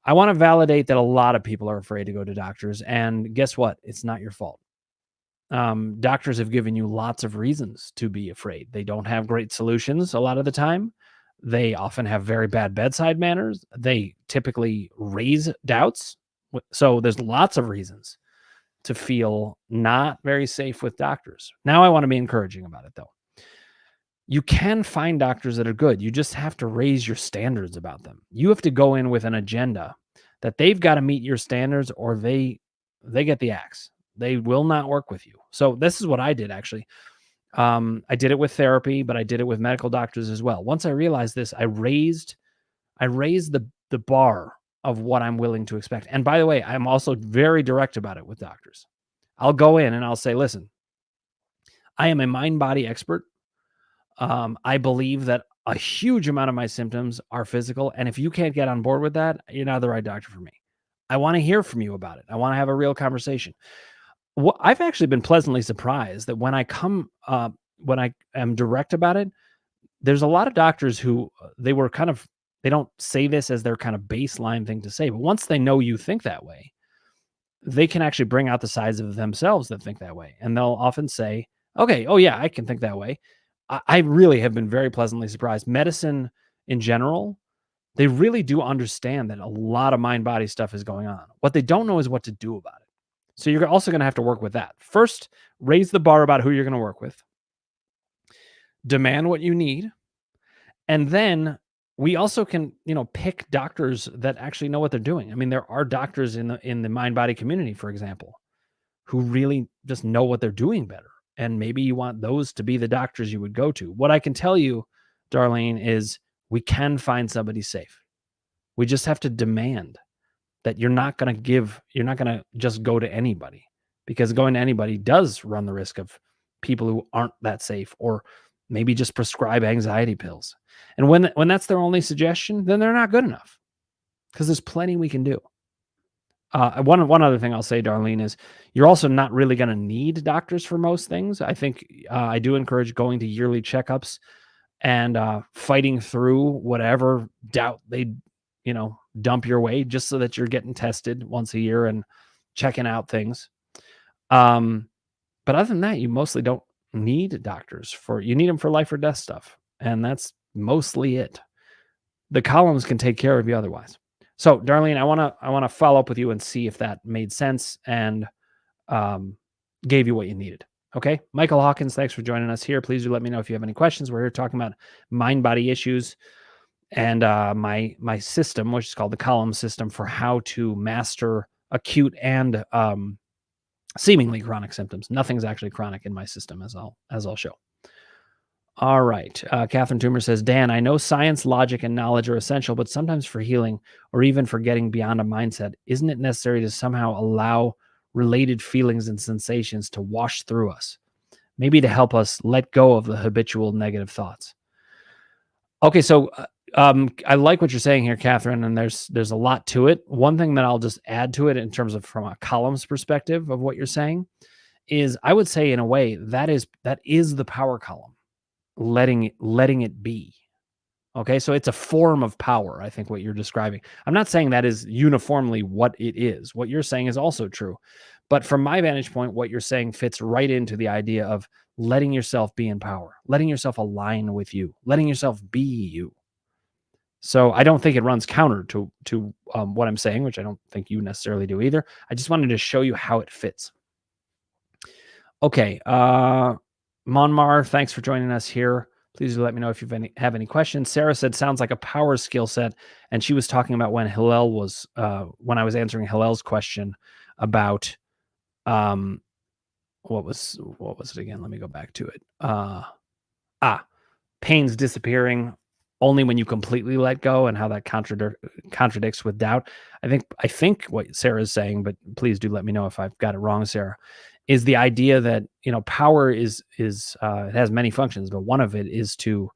I want to validate that a lot of people are afraid to go to doctors, and guess what? It's not your fault. Doctors have given you lots of reasons to be afraid. They don't have great solutions a lot of the time. They often have very bad bedside manners. They typically raise doubts. So there's lots of reasons to feel not very safe with doctors. Now I want to be encouraging about it, though. You can find doctors that are good. You just have to raise your standards about them. You have to go in with an agenda that they've got to meet your standards or they get the axe. They will not work with you. So this is what I did, actually. I did it with therapy, but I did it with medical doctors as well. Once I realized this, I raised the bar of what I'm willing to expect. And by the way, I'm also very direct about it with doctors. I'll go in and I'll say, listen, I am a mind-body expert. I believe that a huge amount of my symptoms are physical. And if you can't get on board with that, you're not the right doctor for me. I want to hear from you about it. I want to have a real conversation. I've actually been pleasantly surprised that when I am direct about it, there's a lot of doctors who they don't say this as their kind of baseline thing to say, but once they know you think that way, they can actually bring out the sides of themselves that think that way. And they'll often say, okay, oh yeah, I can think that way. I really have been very pleasantly surprised. Medicine in general, they really do understand that a lot of mind-body stuff is going on. What they don't know is what to do about it. So you're also going to have to work with that. First, raise the bar about who you're going to work with. Demand what you need. And then we also can, pick doctors that actually know what they're doing. I mean, there are doctors in the mind-body community, for example, who really just know what they're doing better. And maybe you want those to be the doctors you would go to. What I can tell you, Darlene, is we can find somebody safe. We just have to demand that you're not going to just go to anybody, because going to anybody does run the risk of people who aren't that safe or maybe just prescribe anxiety pills. And when that's their only suggestion, then they're not good enough, because there's plenty we can do. One other thing I'll say, Darlene, is you're also not really going to need doctors for most things. I think I do encourage going to yearly checkups and fighting through whatever doubt they dump your way, just so that you're getting tested once a year and checking out things. But other than that, you mostly don't need doctors you need them for life or death stuff. And that's mostly it. The columns can take care of you otherwise. So, Darlene, I want to follow up with you and see if that made sense and gave you what you needed. Okay. Michael Hawkins, thanks for joining us here. Please do let me know if you have any questions. We're here talking about mind-body issues and my system, which is called the column system, for how to master acute and seemingly chronic symptoms. Nothing's actually chronic in my system, as I'll show. All right. Catherine Toomer says, Dan, I know science, logic, and knowledge are essential, but sometimes for healing or even for getting beyond a mindset, isn't it necessary to somehow allow related feelings and sensations to wash through us? Maybe to help us let go of the habitual negative thoughts. Okay, so I like what you're saying here, Catherine, and there's a lot to it. One thing that I'll just add to it in terms of from a columns perspective of what you're saying is I would say in a way that is the power column. Letting it be. Okay, so it's a form of power, I think, what you're describing. I'm not saying that is uniformly what it is. What you're saying is also true. But from my vantage point, what you're saying fits right into the idea of letting yourself be in power, letting yourself align with you, letting yourself be you. So I don't think it runs counter to what I'm saying, which I don't think you necessarily do either. I just wanted to show you how it fits. Okay, Monmar, thanks for joining us here. Please let me know if you have any questions. Sarah said, sounds like a power skill set. And she was talking about when Hillel was, when I was answering Hillel's question about, what was it again? Let me go back to it. Pain's disappearing only when you completely let go, and how that contradicts with doubt. I think what Sarah is saying, but please do let me know if I've got it wrong, Sarah, is the idea that, power is it has many functions, but one of it is to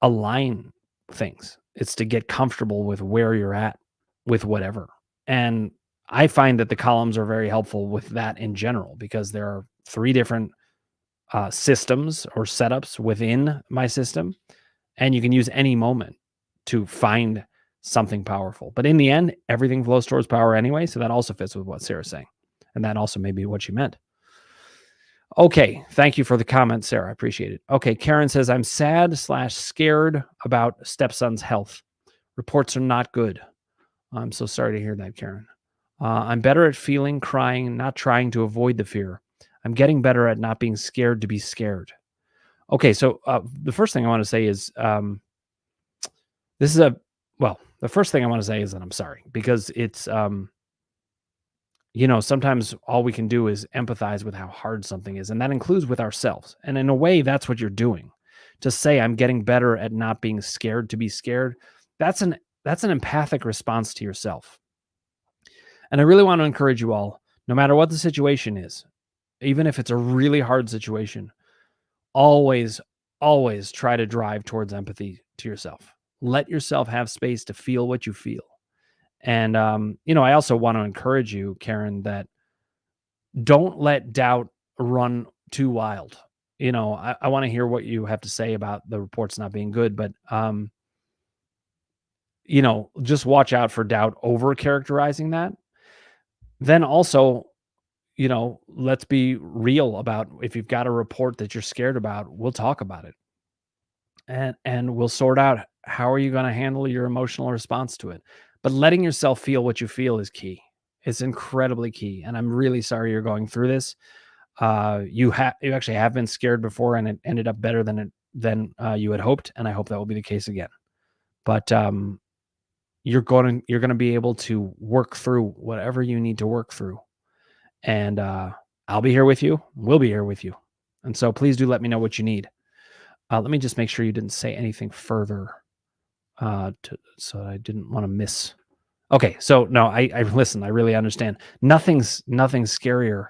align things. It's to get comfortable with where you're at with whatever. And I find that the columns are very helpful with that in general, because there are 3 different systems or setups within my system, and you can use any moment to find something powerful. But in the end, everything flows towards power anyway, so that also fits with what Sarah's saying. And that also may be what she meant. Okay, thank you for the comment, Sarah. I appreciate it. Okay, Karen says, I'm sad/scared about stepson's health. Reports are not good. I'm so sorry to hear that, Karen. I'm better at feeling, crying, not trying to avoid the fear. I'm getting better at not being scared to be scared. Okay, so the first thing I want to say is the first thing I want to say is that I'm sorry, because it's sometimes all we can do is empathize with how hard something is, and that includes with ourselves. And in a way, that's what you're doing. To say I'm getting better at not being scared to be scared, that's an empathic response to yourself. And I really want to encourage you all, no matter what the situation is, even if it's a really hard situation, always try to drive towards empathy to yourself. Let yourself have space to feel what you feel. And, I also want to encourage you, Karen, that don't let doubt run too wild. I want to hear what you have to say about the reports not being good, but, just watch out for doubt over characterizing that. Then also, let's be real about, if you've got a report that you're scared about, we'll talk about it. And we'll sort out how are you going to handle your emotional response to it. But letting yourself feel what you feel is key. It's incredibly key. And I'm really sorry you're going through this. You actually have been scared before, and it ended up better than you had hoped. And I hope that will be the case again. But you're going to be able to work through whatever you need to work through. And I'll be here with you. We'll be here with you. And so please do let me know what you need. Let me just make sure you didn't say anything further. So I didn't want to miss. Okay, so no, I listen. I really understand. Nothing's scarier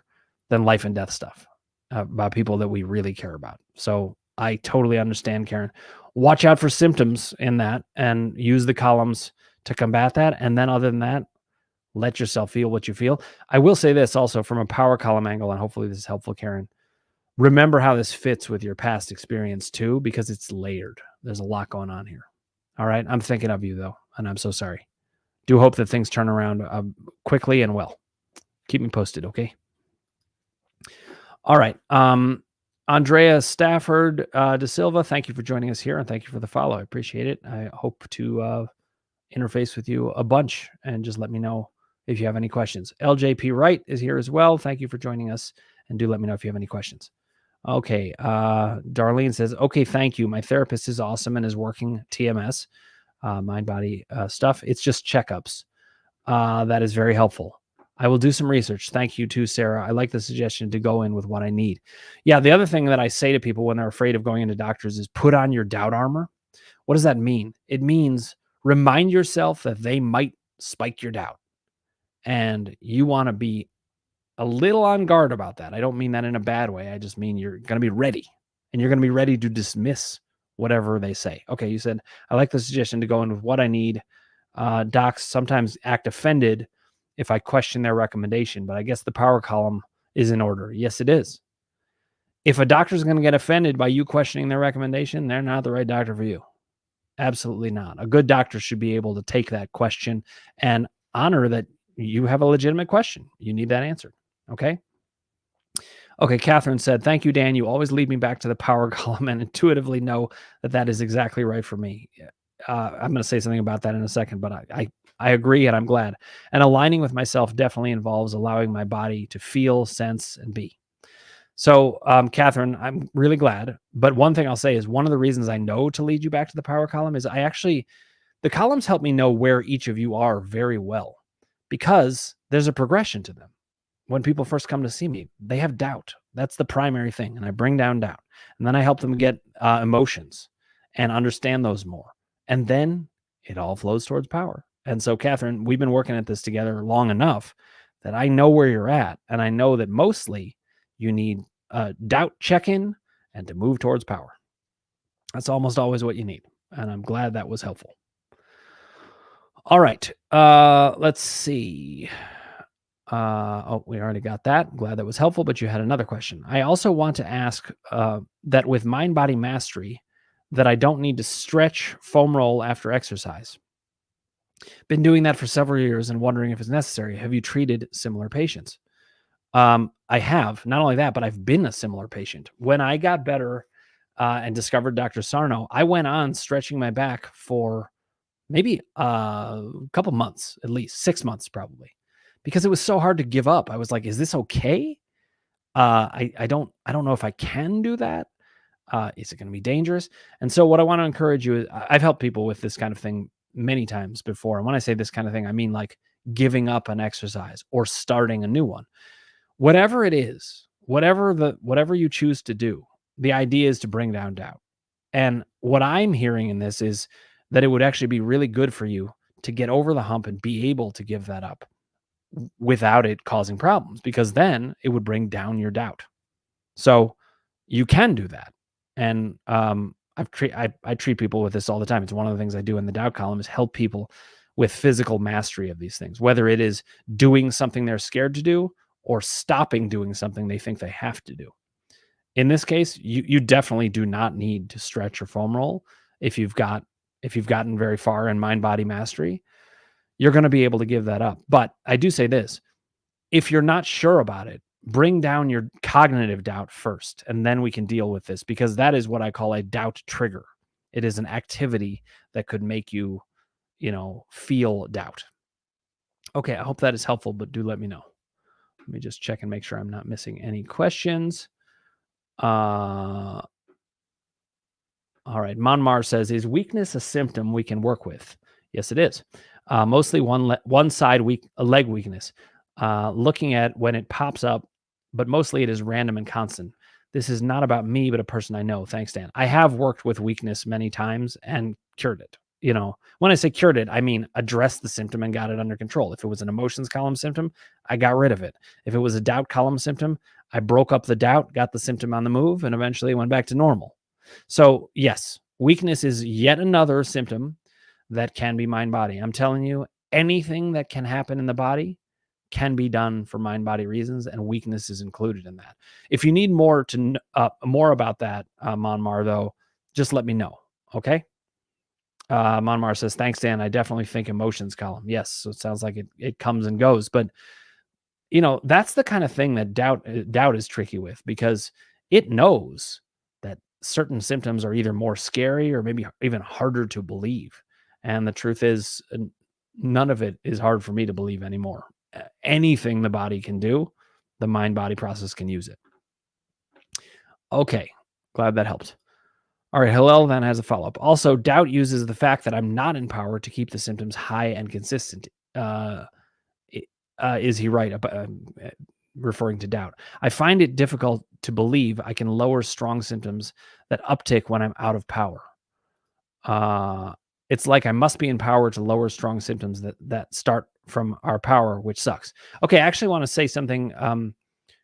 than life and death stuff about people that we really care about. So I totally understand, Karen. Watch out for symptoms in that, and use the columns to combat that. And then, other than that, let yourself feel what you feel. I will say this also from a power column angle, and hopefully this is helpful, Karen. Remember how this fits with your past experience too, because it's layered. There's a lot going on here. All right. I'm thinking of you though, and I'm so sorry. Do hope that things turn around quickly and well. Keep me posted. Okay. All right. Andrea Stafford De Silva, thank you for joining us here, and thank you for the follow. I appreciate it. I hope to interface with you a bunch, and just let me know if you have any questions. LJP Wright is here as well. Thank you for joining us, and do let me know if you have any questions. Okay. Darlene says, okay, thank you. My therapist is awesome and is working TMS, mind body stuff. It's just checkups. That is very helpful. I will do some research. Thank you too, Sarah. I like the suggestion to go in with what I need. Yeah, the other thing that I say to people when they're afraid of going into doctors is put on your doubt armor. What does that mean? It means remind yourself that they might spike your doubt, and you want to be a little on guard about that. I don't mean that in a bad way. I just mean you're going to be ready, and you're going to be ready to dismiss whatever they say. Okay, you said, I like the suggestion to go in with what I need. Docs sometimes act offended if I question their recommendation, but I guess the power column is in order. Yes, it is. If a doctor is going to get offended by you questioning their recommendation, they're not the right doctor for you. Absolutely not. A good doctor should be able to take that question and honor that you have a legitimate question. You need that answered. Okay. Okay. Catherine said, thank you, Dan. You always lead me back to the power column and intuitively know that that is exactly right for me. I'm going to say something about that in a second, but I agree, and I'm glad. And aligning with myself definitely involves allowing my body to feel, sense, and be. So, Catherine, I'm really glad. But one thing I'll say is one of the reasons I know to lead you back to the power column is the columns help me know where each of you are very well, because there's a progression to them. When people first come to see me, they have doubt. That's the primary thing. And I bring down doubt. And then I help them get emotions and understand those more. And then it all flows towards power. And so, Catherine, we've been working at this together long enough that I know where you're at. And I know that mostly you need a doubt check-in and to move towards power. That's almost always what you need. And I'm glad that was helpful. All right. Let's see. We already got that. I'm glad that was helpful, but you had another question. I also want to ask that with mind body mastery, that I don't need to stretch foam roll after exercise. Been doing that for several years and wondering if it's necessary. Have you treated similar patients? I have. Not only that, but I've been a similar patient. When I got better and discovered Dr. Sarno, I went on stretching my back for maybe a couple months, at least 6 months probably, because it was so hard to give up. I was like, is this okay? I don't know if I can do that. Is it going to be dangerous? And so what I want to encourage you is, I've helped people with this kind of thing many times before. And when I say this kind of thing, I mean like giving up an exercise or starting a new one. Whatever it is, whatever you choose to do, the idea is to bring down doubt. And what I'm hearing in this is that it would actually be really good for you to get over the hump and be able to give that up without it causing problems, because then it would bring down your doubt. So you can do that. And I treat people with this all the time. It's one of the things I do in the doubt column is help people with physical mastery of these things, whether it is doing something they're scared to do or stopping doing something they think they have to do. In this case, you definitely do not need to stretch or foam roll. If you've gotten very far in mind body mastery, you're going to be able to give that up. But I do say this, if you're not sure about it, bring down your cognitive doubt first, and then we can deal with this, because that is what I call a doubt trigger. It is an activity that could make you, feel doubt. Okay, I hope that is helpful, but do let me know. Let me just check and make sure I'm not missing any questions. All right. Monmar says, is weakness a symptom we can work with? Yes, it is. Mostly one side leg weakness. Looking at when it pops up, but mostly it is random and constant. This is not about me, but a person I know. Thanks, Dan. I have worked with weakness many times and cured it. When I say cured it, I mean addressed the symptom and got it under control. If it was an emotions column symptom, I got rid of it. If it was a doubt column symptom, I broke up the doubt, got the symptom on the move, and eventually went back to normal. So yes, weakness is yet another symptom that can be mind-body. I'm telling you, anything that can happen in the body can be done for mind-body reasons, and weakness is included in that. If you need more about that, Monmar, though, just let me know. Okay. Monmar says, thanks, Dan. I definitely think emotions column. Yes. So it sounds like it comes and goes, but that's the kind of thing that doubt is tricky with, because it knows that certain symptoms are either more scary or maybe even harder to believe. And the truth is, none of it is hard for me to believe anymore. Anything the body can do, the mind body process can use it. Okay, glad that helped. All right, Hillel then has a follow-up. Also, doubt uses the fact that I'm not in power to keep the symptoms high and consistent. Is he right about referring to doubt? I find it difficult to believe I can lower strong symptoms that uptick when I'm out of power. It's like I must be in power to lower strong symptoms that start from our power, which sucks. Okay, I actually want to say something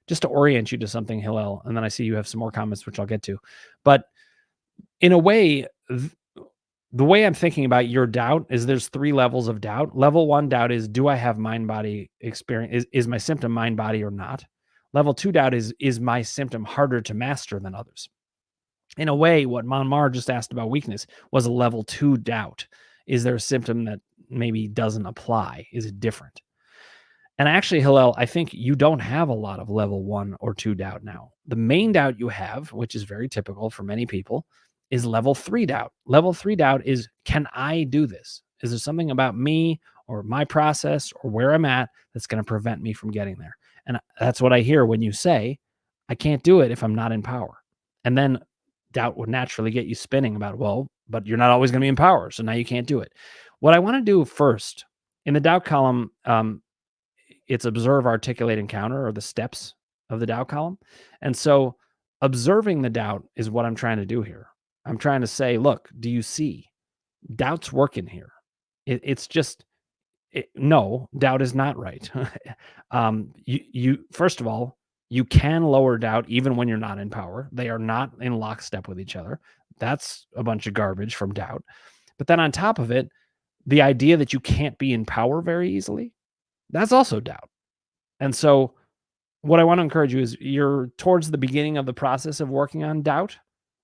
just to orient you to something, Hillel, and then I see you have some more comments, which I'll get to. But in a way, the way I'm thinking about your doubt is there's 3 levels of doubt. Level 1 doubt is, do I have mind-body experience? Is my symptom mind-body or not? Level 2 doubt is my symptom harder to master than others? In a way, what Monmar just asked about weakness was a level 2 doubt. Is there a symptom that maybe doesn't apply? Is it different? And actually, Hillel, I think you don't have a lot of level 1 or 2 doubt now. The main doubt you have, which is very typical for many people, is level 3 doubt. Level 3 doubt is, can I do this? Is there something about me or my process or where I'm at that's going to prevent me from getting there? And that's what I hear when you say, I can't do it if I'm not in power. And then doubt would naturally get you spinning about, well, but you're not always going to be in power, so now you can't do it. What I want to do first, in the doubt column, it's observe, articulate, encounter, or the steps of the doubt column. And so observing the doubt is what I'm trying to do here. I'm trying to say, look, do you see? Doubt's working here. It's just, no, doubt is not right. You first of all, you can lower doubt even when you're not in power. They are not in lockstep with each other. That's a bunch of garbage from doubt. But then on top of it, the idea that you can't be in power very easily, that's also doubt. And so what I want to encourage you is, you're towards the beginning of the process of working on doubt.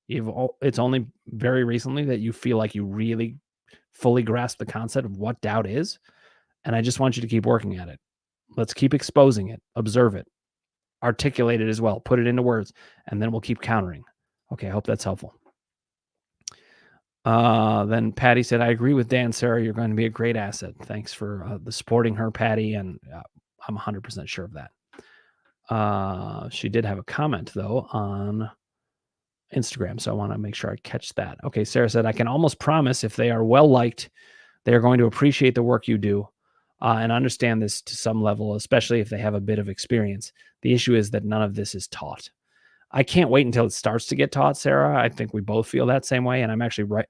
It's only very recently that you feel like you really fully grasp the concept of what doubt is. And I just want you to keep working at it. Let's keep exposing it, observe it, articulate it as well, put it into words, and then we'll keep countering. Okay, I hope that's helpful. Then Patty said, I agree with Dan, Sarah, you're going to be a great asset. Thanks for the supporting her, Patty, and I'm 100% sure of that. She did have a comment, though, on Instagram, so I want to make sure I catch that. Okay, Sarah said, I can almost promise if they are well-liked, they are going to appreciate the work you do and understand this to some level, especially if they have a bit of experience. The issue is that none of this is taught. I can't wait until it starts to get taught, Sarah. I think we both feel that same way. And I'm actually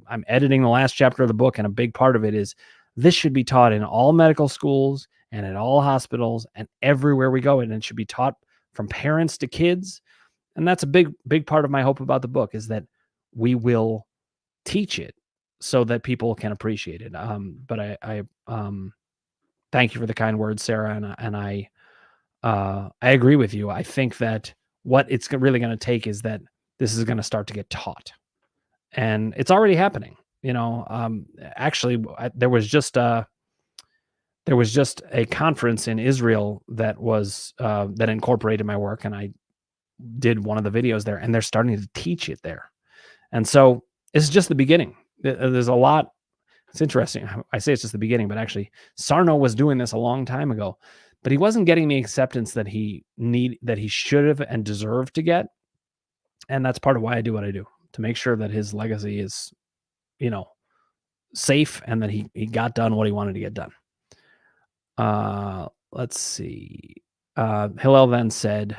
I'm editing the last chapter of the book, and a big part of it is this should be taught in all medical schools and at all hospitals and everywhere we go. And it should be taught from parents to kids. And that's a big part of my hope about the book, is that we will teach it so that people can appreciate it. But I thank you for the kind words, Sarah. And I agree with you. I think that what it's really going to take is that this is going to start to get taught, and it's already happening. Actually, there was just a conference in Israel that was that incorporated my work, and I did one of the videos there, and they're starting to teach it there. And so it's just the beginning. There's a lot. It's interesting. I say it's just the beginning, but actually Sarno was doing this a long time ago, but he wasn't getting the acceptance that he should have and deserved to get. And that's part of why I do what I do, to make sure that his legacy is, safe, and that he got done what he wanted to get done. Let's see. Hillel then said,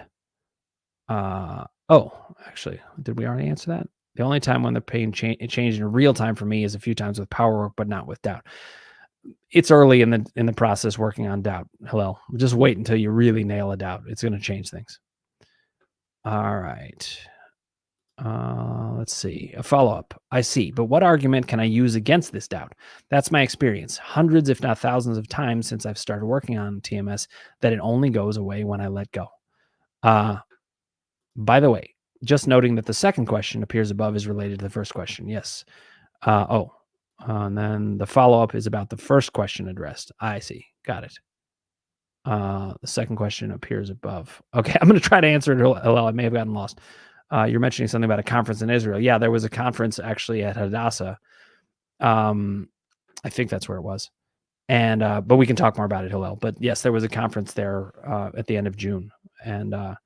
actually, did we already answer that? The only time when the pain changed in real time for me is a few times with power work, but not with doubt. It's early in the process working on doubt, Hillel. Just wait until you really nail a doubt. It's going to change things. All right. Let's see. A follow-up. I see. But what argument can I use against this doubt? That's my experience, hundreds, if not thousands of times since I've started working on TMS, that it only goes away when I let go. By the way, just noting that the second question appears above is related to the first question. Yes. And then the follow-up is about the first question addressed. I see. Got it. The second question appears above. Okay, I'm going to try to answer it. Hillel, I may have gotten lost. You're mentioning something about a conference in Israel. Yeah, there was a conference actually at Hadassah. I think that's where it was. And but we can talk more about it, Hillel. But yes, there was a conference there at the end of June. And I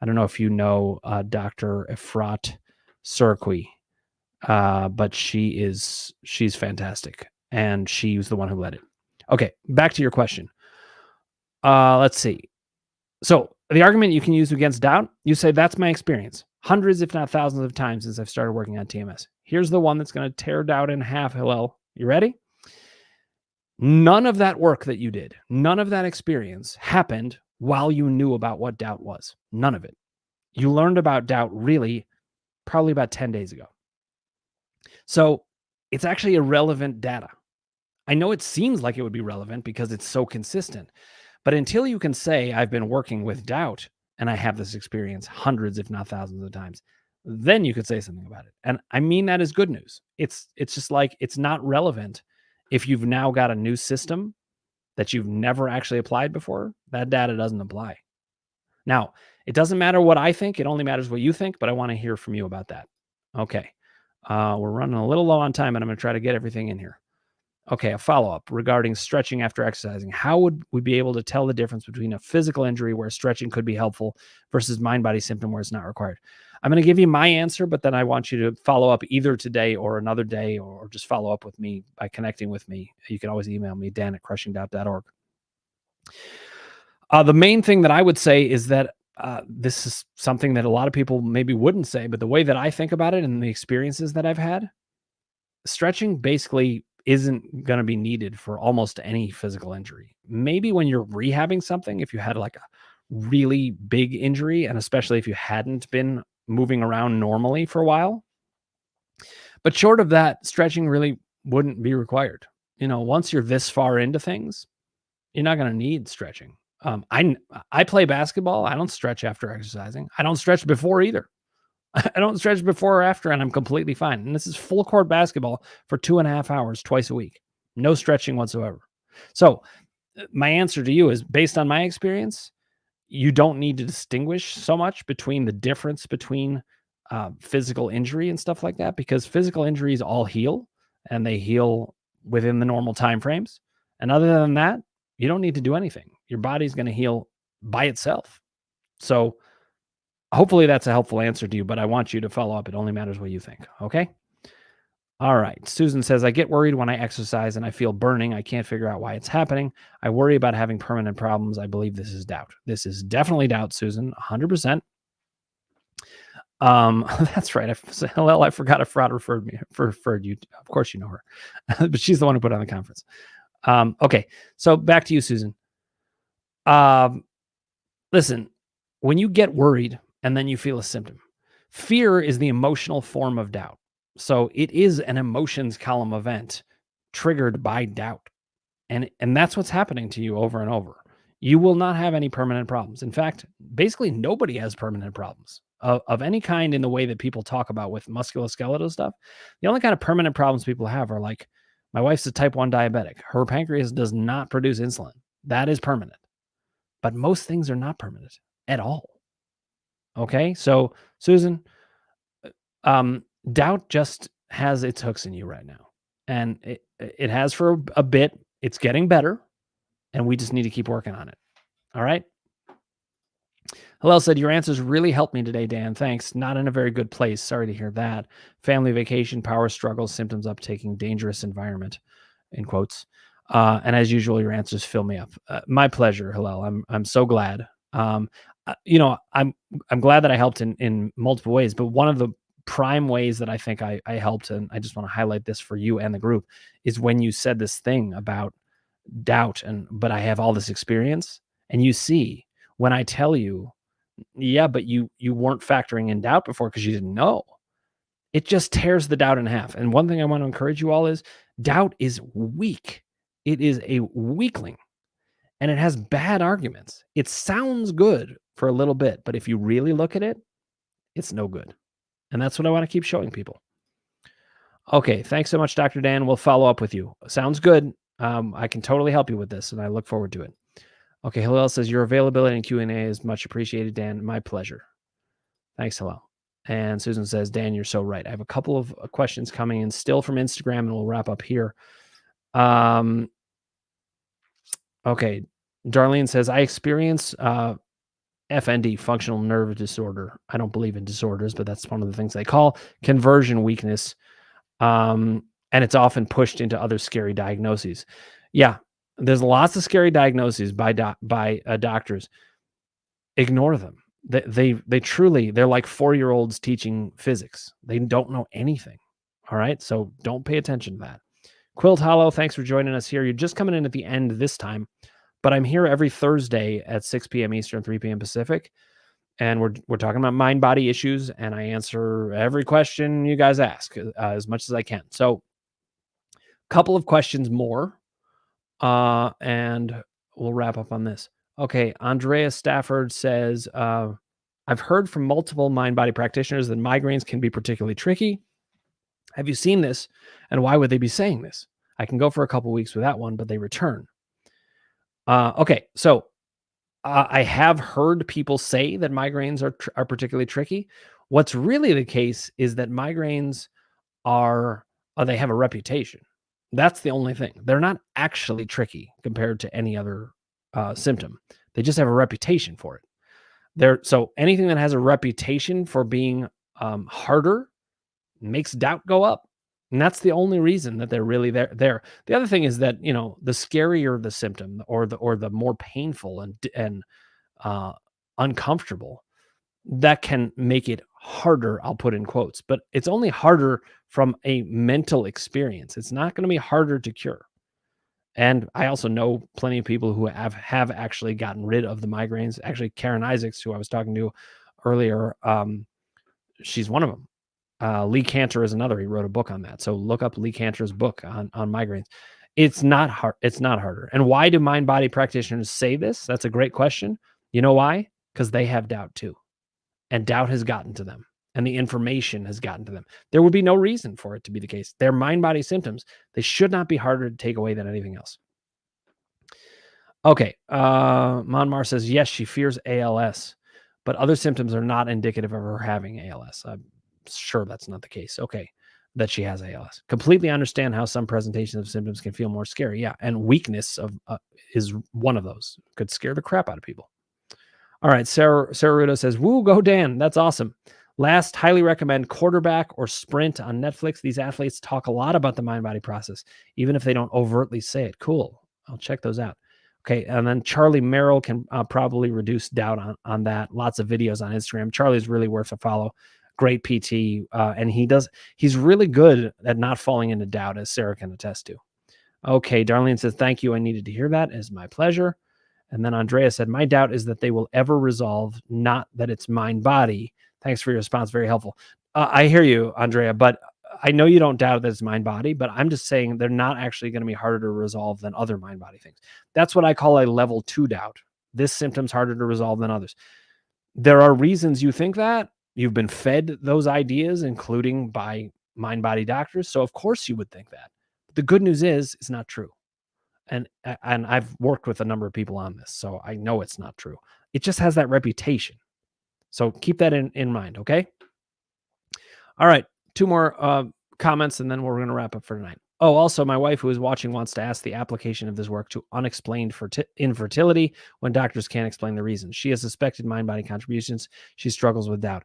don't know if you know Dr. Efrat Surqui, but she's fantastic. And she was the one who led it. Okay, back to your question. Let's see. So the argument you can use against doubt, you say, that's my experience. Hundreds, if not thousands of times since I've started working on TMS. Here's the one that's going to tear doubt in half, Hillel. You ready? None of that work that you did, none of that experience happened while you knew about what doubt was. None of it. You learned about doubt really probably about 10 days ago. So it's actually irrelevant data. I know it seems like it would be relevant because it's so consistent, but until you can say I've been working with doubt and I have this experience hundreds, if not thousands of times, then you could say something about it. And I mean that is good news. It's just like it's not relevant if you've now got a new system that you've never actually applied before. That data doesn't apply. Now, it doesn't matter what I think. It only matters what you think, but I want to hear from you about that. Okay. We're running a little low on time, and I'm going to try to get everything in here. Okay, a follow-up regarding stretching after exercising. How would we be able to tell the difference between a physical injury where stretching could be helpful versus mind-body symptom where it's not required? I'm going to give you my answer, but then I want you to follow up either today or another day, or just follow up with me by connecting with me. You can always email me, dan@crushingdoubt.org. The main thing that I would say is that this is something that a lot of people maybe wouldn't say, but the way that I think about it and the experiences that I've had, stretching basically isn't going to be needed for almost any physical injury. Maybe when you're rehabbing something, if you had like a really big injury, and especially if you hadn't been moving around normally for a while. But short of that, stretching really wouldn't be required. Once you're this far into things, you're not going to need stretching. I play basketball. I don't stretch after exercising. I don't stretch before either. I don't stretch before or after, and I'm completely fine. And this is full court basketball for 2.5 hours twice a week. No stretching whatsoever. So my answer to you is, based on my experience, you don't need to distinguish so much between the difference between physical injury and stuff like that, because physical injuries all heal, and they heal within the normal time frames. And other than that, you don't need to do anything. Your body's going to heal by itself. So hopefully that's a helpful answer to you, but I want you to follow up. It only matters what you think. Okay. All right. Susan says, I get worried when I exercise and I feel burning. I can't figure out why it's happening. I worry about having permanent problems. I believe this is doubt. This is definitely doubt, Susan, 100%. That's right. I forgot if Rod referred you. Of course you know her, but she's the one who put on the conference. Okay. So back to you, Susan. Listen, when you get worried and then you feel a symptom, fear is the emotional form of doubt. So it is an emotions column event triggered by doubt. And that's what's happening to you over and over. You will not have any permanent problems. In fact, basically nobody has permanent problems of any kind in the way that people talk about with musculoskeletal stuff. The only kind of permanent problems people have are like, my wife's a type 1 diabetic. Her pancreas does not produce insulin. That is permanent. But most things are not permanent at all. Okay? So, Susan, doubt just has its hooks in you right now. And it has for a bit. It's getting better. And we just need to keep working on it. All right? Hillel said, your answers really helped me today, Dan. Thanks. Not in a very good place. Sorry to hear that. Family vacation, power struggles, symptoms uptaking, dangerous environment, in quotes. And as usual, your answers fill me up. My pleasure, Hillel. I'm so glad. I'm glad that I helped in multiple ways, but one of the prime ways that I think I helped, and I just want to highlight this for you and the group, is when you said this thing about doubt, but I have all this experience, and you see, when I tell you, yeah, but you weren't factoring in doubt before because you didn't know, it just tears the doubt in half. And one thing I want to encourage you all is, doubt is weak. It is a weakling, and it has bad arguments. It sounds good for a little bit, but if you really look at it, it's no good. And that's what I want to keep showing people. Okay, thanks so much, Dr. Dan. We'll follow up with you. Sounds good. I can totally help you with this, and I look forward to it. Okay, Hillel says your availability in Q&A is much appreciated, Dan. My pleasure. Thanks, Hillel. And Susan says, Dan, you're so right. I have a couple of questions coming in still from Instagram, and we'll wrap up here. Okay, Darlene says, I experience FND, functional nerve disorder. I don't believe in disorders, but that's one of the things they call conversion weakness. And it's often pushed into other scary diagnoses. Yeah, there's lots of scary diagnoses by doctors. Ignore them. They truly, they're like 4-year-olds teaching physics. They don't know anything. All right, so don't pay attention to that. Quilt Hollow, thanks for joining us here. You're just coming in at the end this time, but I'm here every Thursday at 6 p.m. Eastern, 3 p.m. Pacific, and we're talking about mind-body issues, and I answer every question you guys ask as much as I can. So, a couple of questions more, and we'll wrap up on this. Okay, Andrea Stafford says, I've heard from multiple mind-body practitioners that migraines can be particularly tricky. Have you seen this? And why would they be saying this? I can go for a couple weeks without one, but they return. Okay, so I have heard people say that migraines are particularly tricky. What's really the case is that migraines they have a reputation. That's the only thing. They're not actually tricky compared to any other symptom. They just have a reputation for it. So anything that has a reputation for being harder makes doubt go up. And that's the only reason that they're really there. The other thing is that, the scarier the symptom or the more painful and uncomfortable, that can make it harder, I'll put in quotes, but it's only harder from a mental experience. It's not going to be harder to cure. And I also know plenty of people who have actually gotten rid of the migraines. Actually, Karen Isaacs, who I was talking to earlier, she's one of them. Lee Cantor is another. He wrote a book on that. So look up Lee Cantor's book on migraines. It's not hard. It's not harder. And why do mind-body practitioners say this? That's a great question. You know why? Because they have doubt too. And doubt has gotten to them. And the information has gotten to them. There would be no reason for it to be the case. They're mind-body symptoms. They should not be harder to take away than anything else. Okay. Monmar says, yes, she fears ALS, but other symptoms are not indicative of her having ALS. I'm sure that's not the case. Okay. That she has ALS. Completely understand how some presentations of symptoms can feel more scary. Yeah. And weakness is one of those. Could scare the crap out of people. All right. Sarah Rudo says, woo, go Dan. That's awesome. Last, highly recommend Quarterback or Sprint on Netflix. These athletes talk a lot about the mind-body process, even if they don't overtly say it. Cool. I'll check those out. Okay. And then Charlie Merrill can probably reduce doubt on that. Lots of videos on Instagram. Charlie's really worth a follow. Great PT. And he's really good at not falling into doubt, as Sarah can attest to. Okay. Darlene says, thank you. I needed to hear that. It's my pleasure. And then Andrea said, my doubt is that they will ever resolve, not that it's mind-body. Thanks for your response. Very helpful. I hear you, Andrea, but I know you don't doubt that it's mind-body, but I'm just saying they're not actually going to be harder to resolve than other mind-body things. That's what I call a level 2 doubt. This symptom's harder to resolve than others. There are reasons you think that. You've been fed those ideas, including by mind-body doctors. So of course you would think that. But the good news is it's not true. And I've worked with a number of people on this, so I know it's not true. It just has that reputation. So keep that in mind, okay? All right, 2 more comments, and then we're going to wrap up for tonight. Oh, also, my wife who is watching wants to ask the application of this work to unexplained infertility when doctors can't explain the reason. She has suspected mind-body contributions. She struggles with doubt.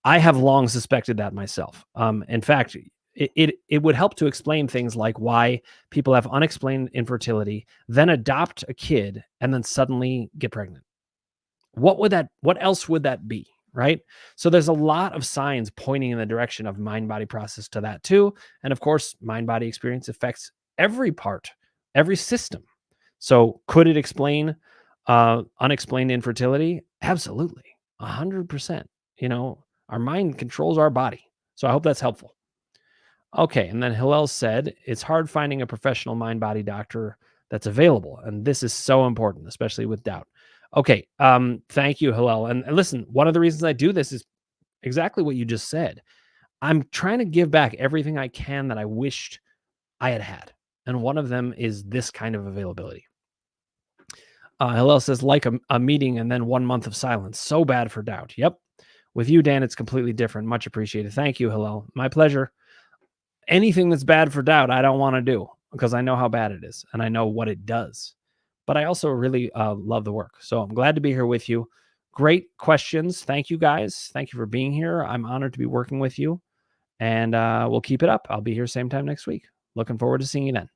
I have long suspected that myself. In fact, it would help to explain things like why people have unexplained infertility, then adopt a kid, and then suddenly get pregnant. What else would that be? Right? So there's a lot of signs pointing in the direction of mind-body process to that too. And of course, mind-body experience affects every part, every system. So could it explain unexplained infertility? Absolutely. 100%. Our mind controls our body. So I hope that's helpful. Okay. And then Hillel said, it's hard finding a professional mind-body doctor that's available. And this is so important, especially with doubt. Okay. Thank you, Hillel. And listen, one of the reasons I do this is exactly what you just said. I'm trying to give back everything I can that I wished I had. And one of them is this kind of availability. Hillel says, like a meeting and then 1 month of silence. So bad for doubt. Yep. With you, Dan, it's completely different. Much appreciated. Thank you, Hillel. My pleasure. Anything that's bad for doubt, I don't want to do because I know how bad it is and I know what it does. But I also really love the work. So I'm glad to be here with you. Great questions. Thank you, guys. Thank you for being here. I'm honored to be working with you. And we'll keep it up. I'll be here same time next week. Looking forward to seeing you then.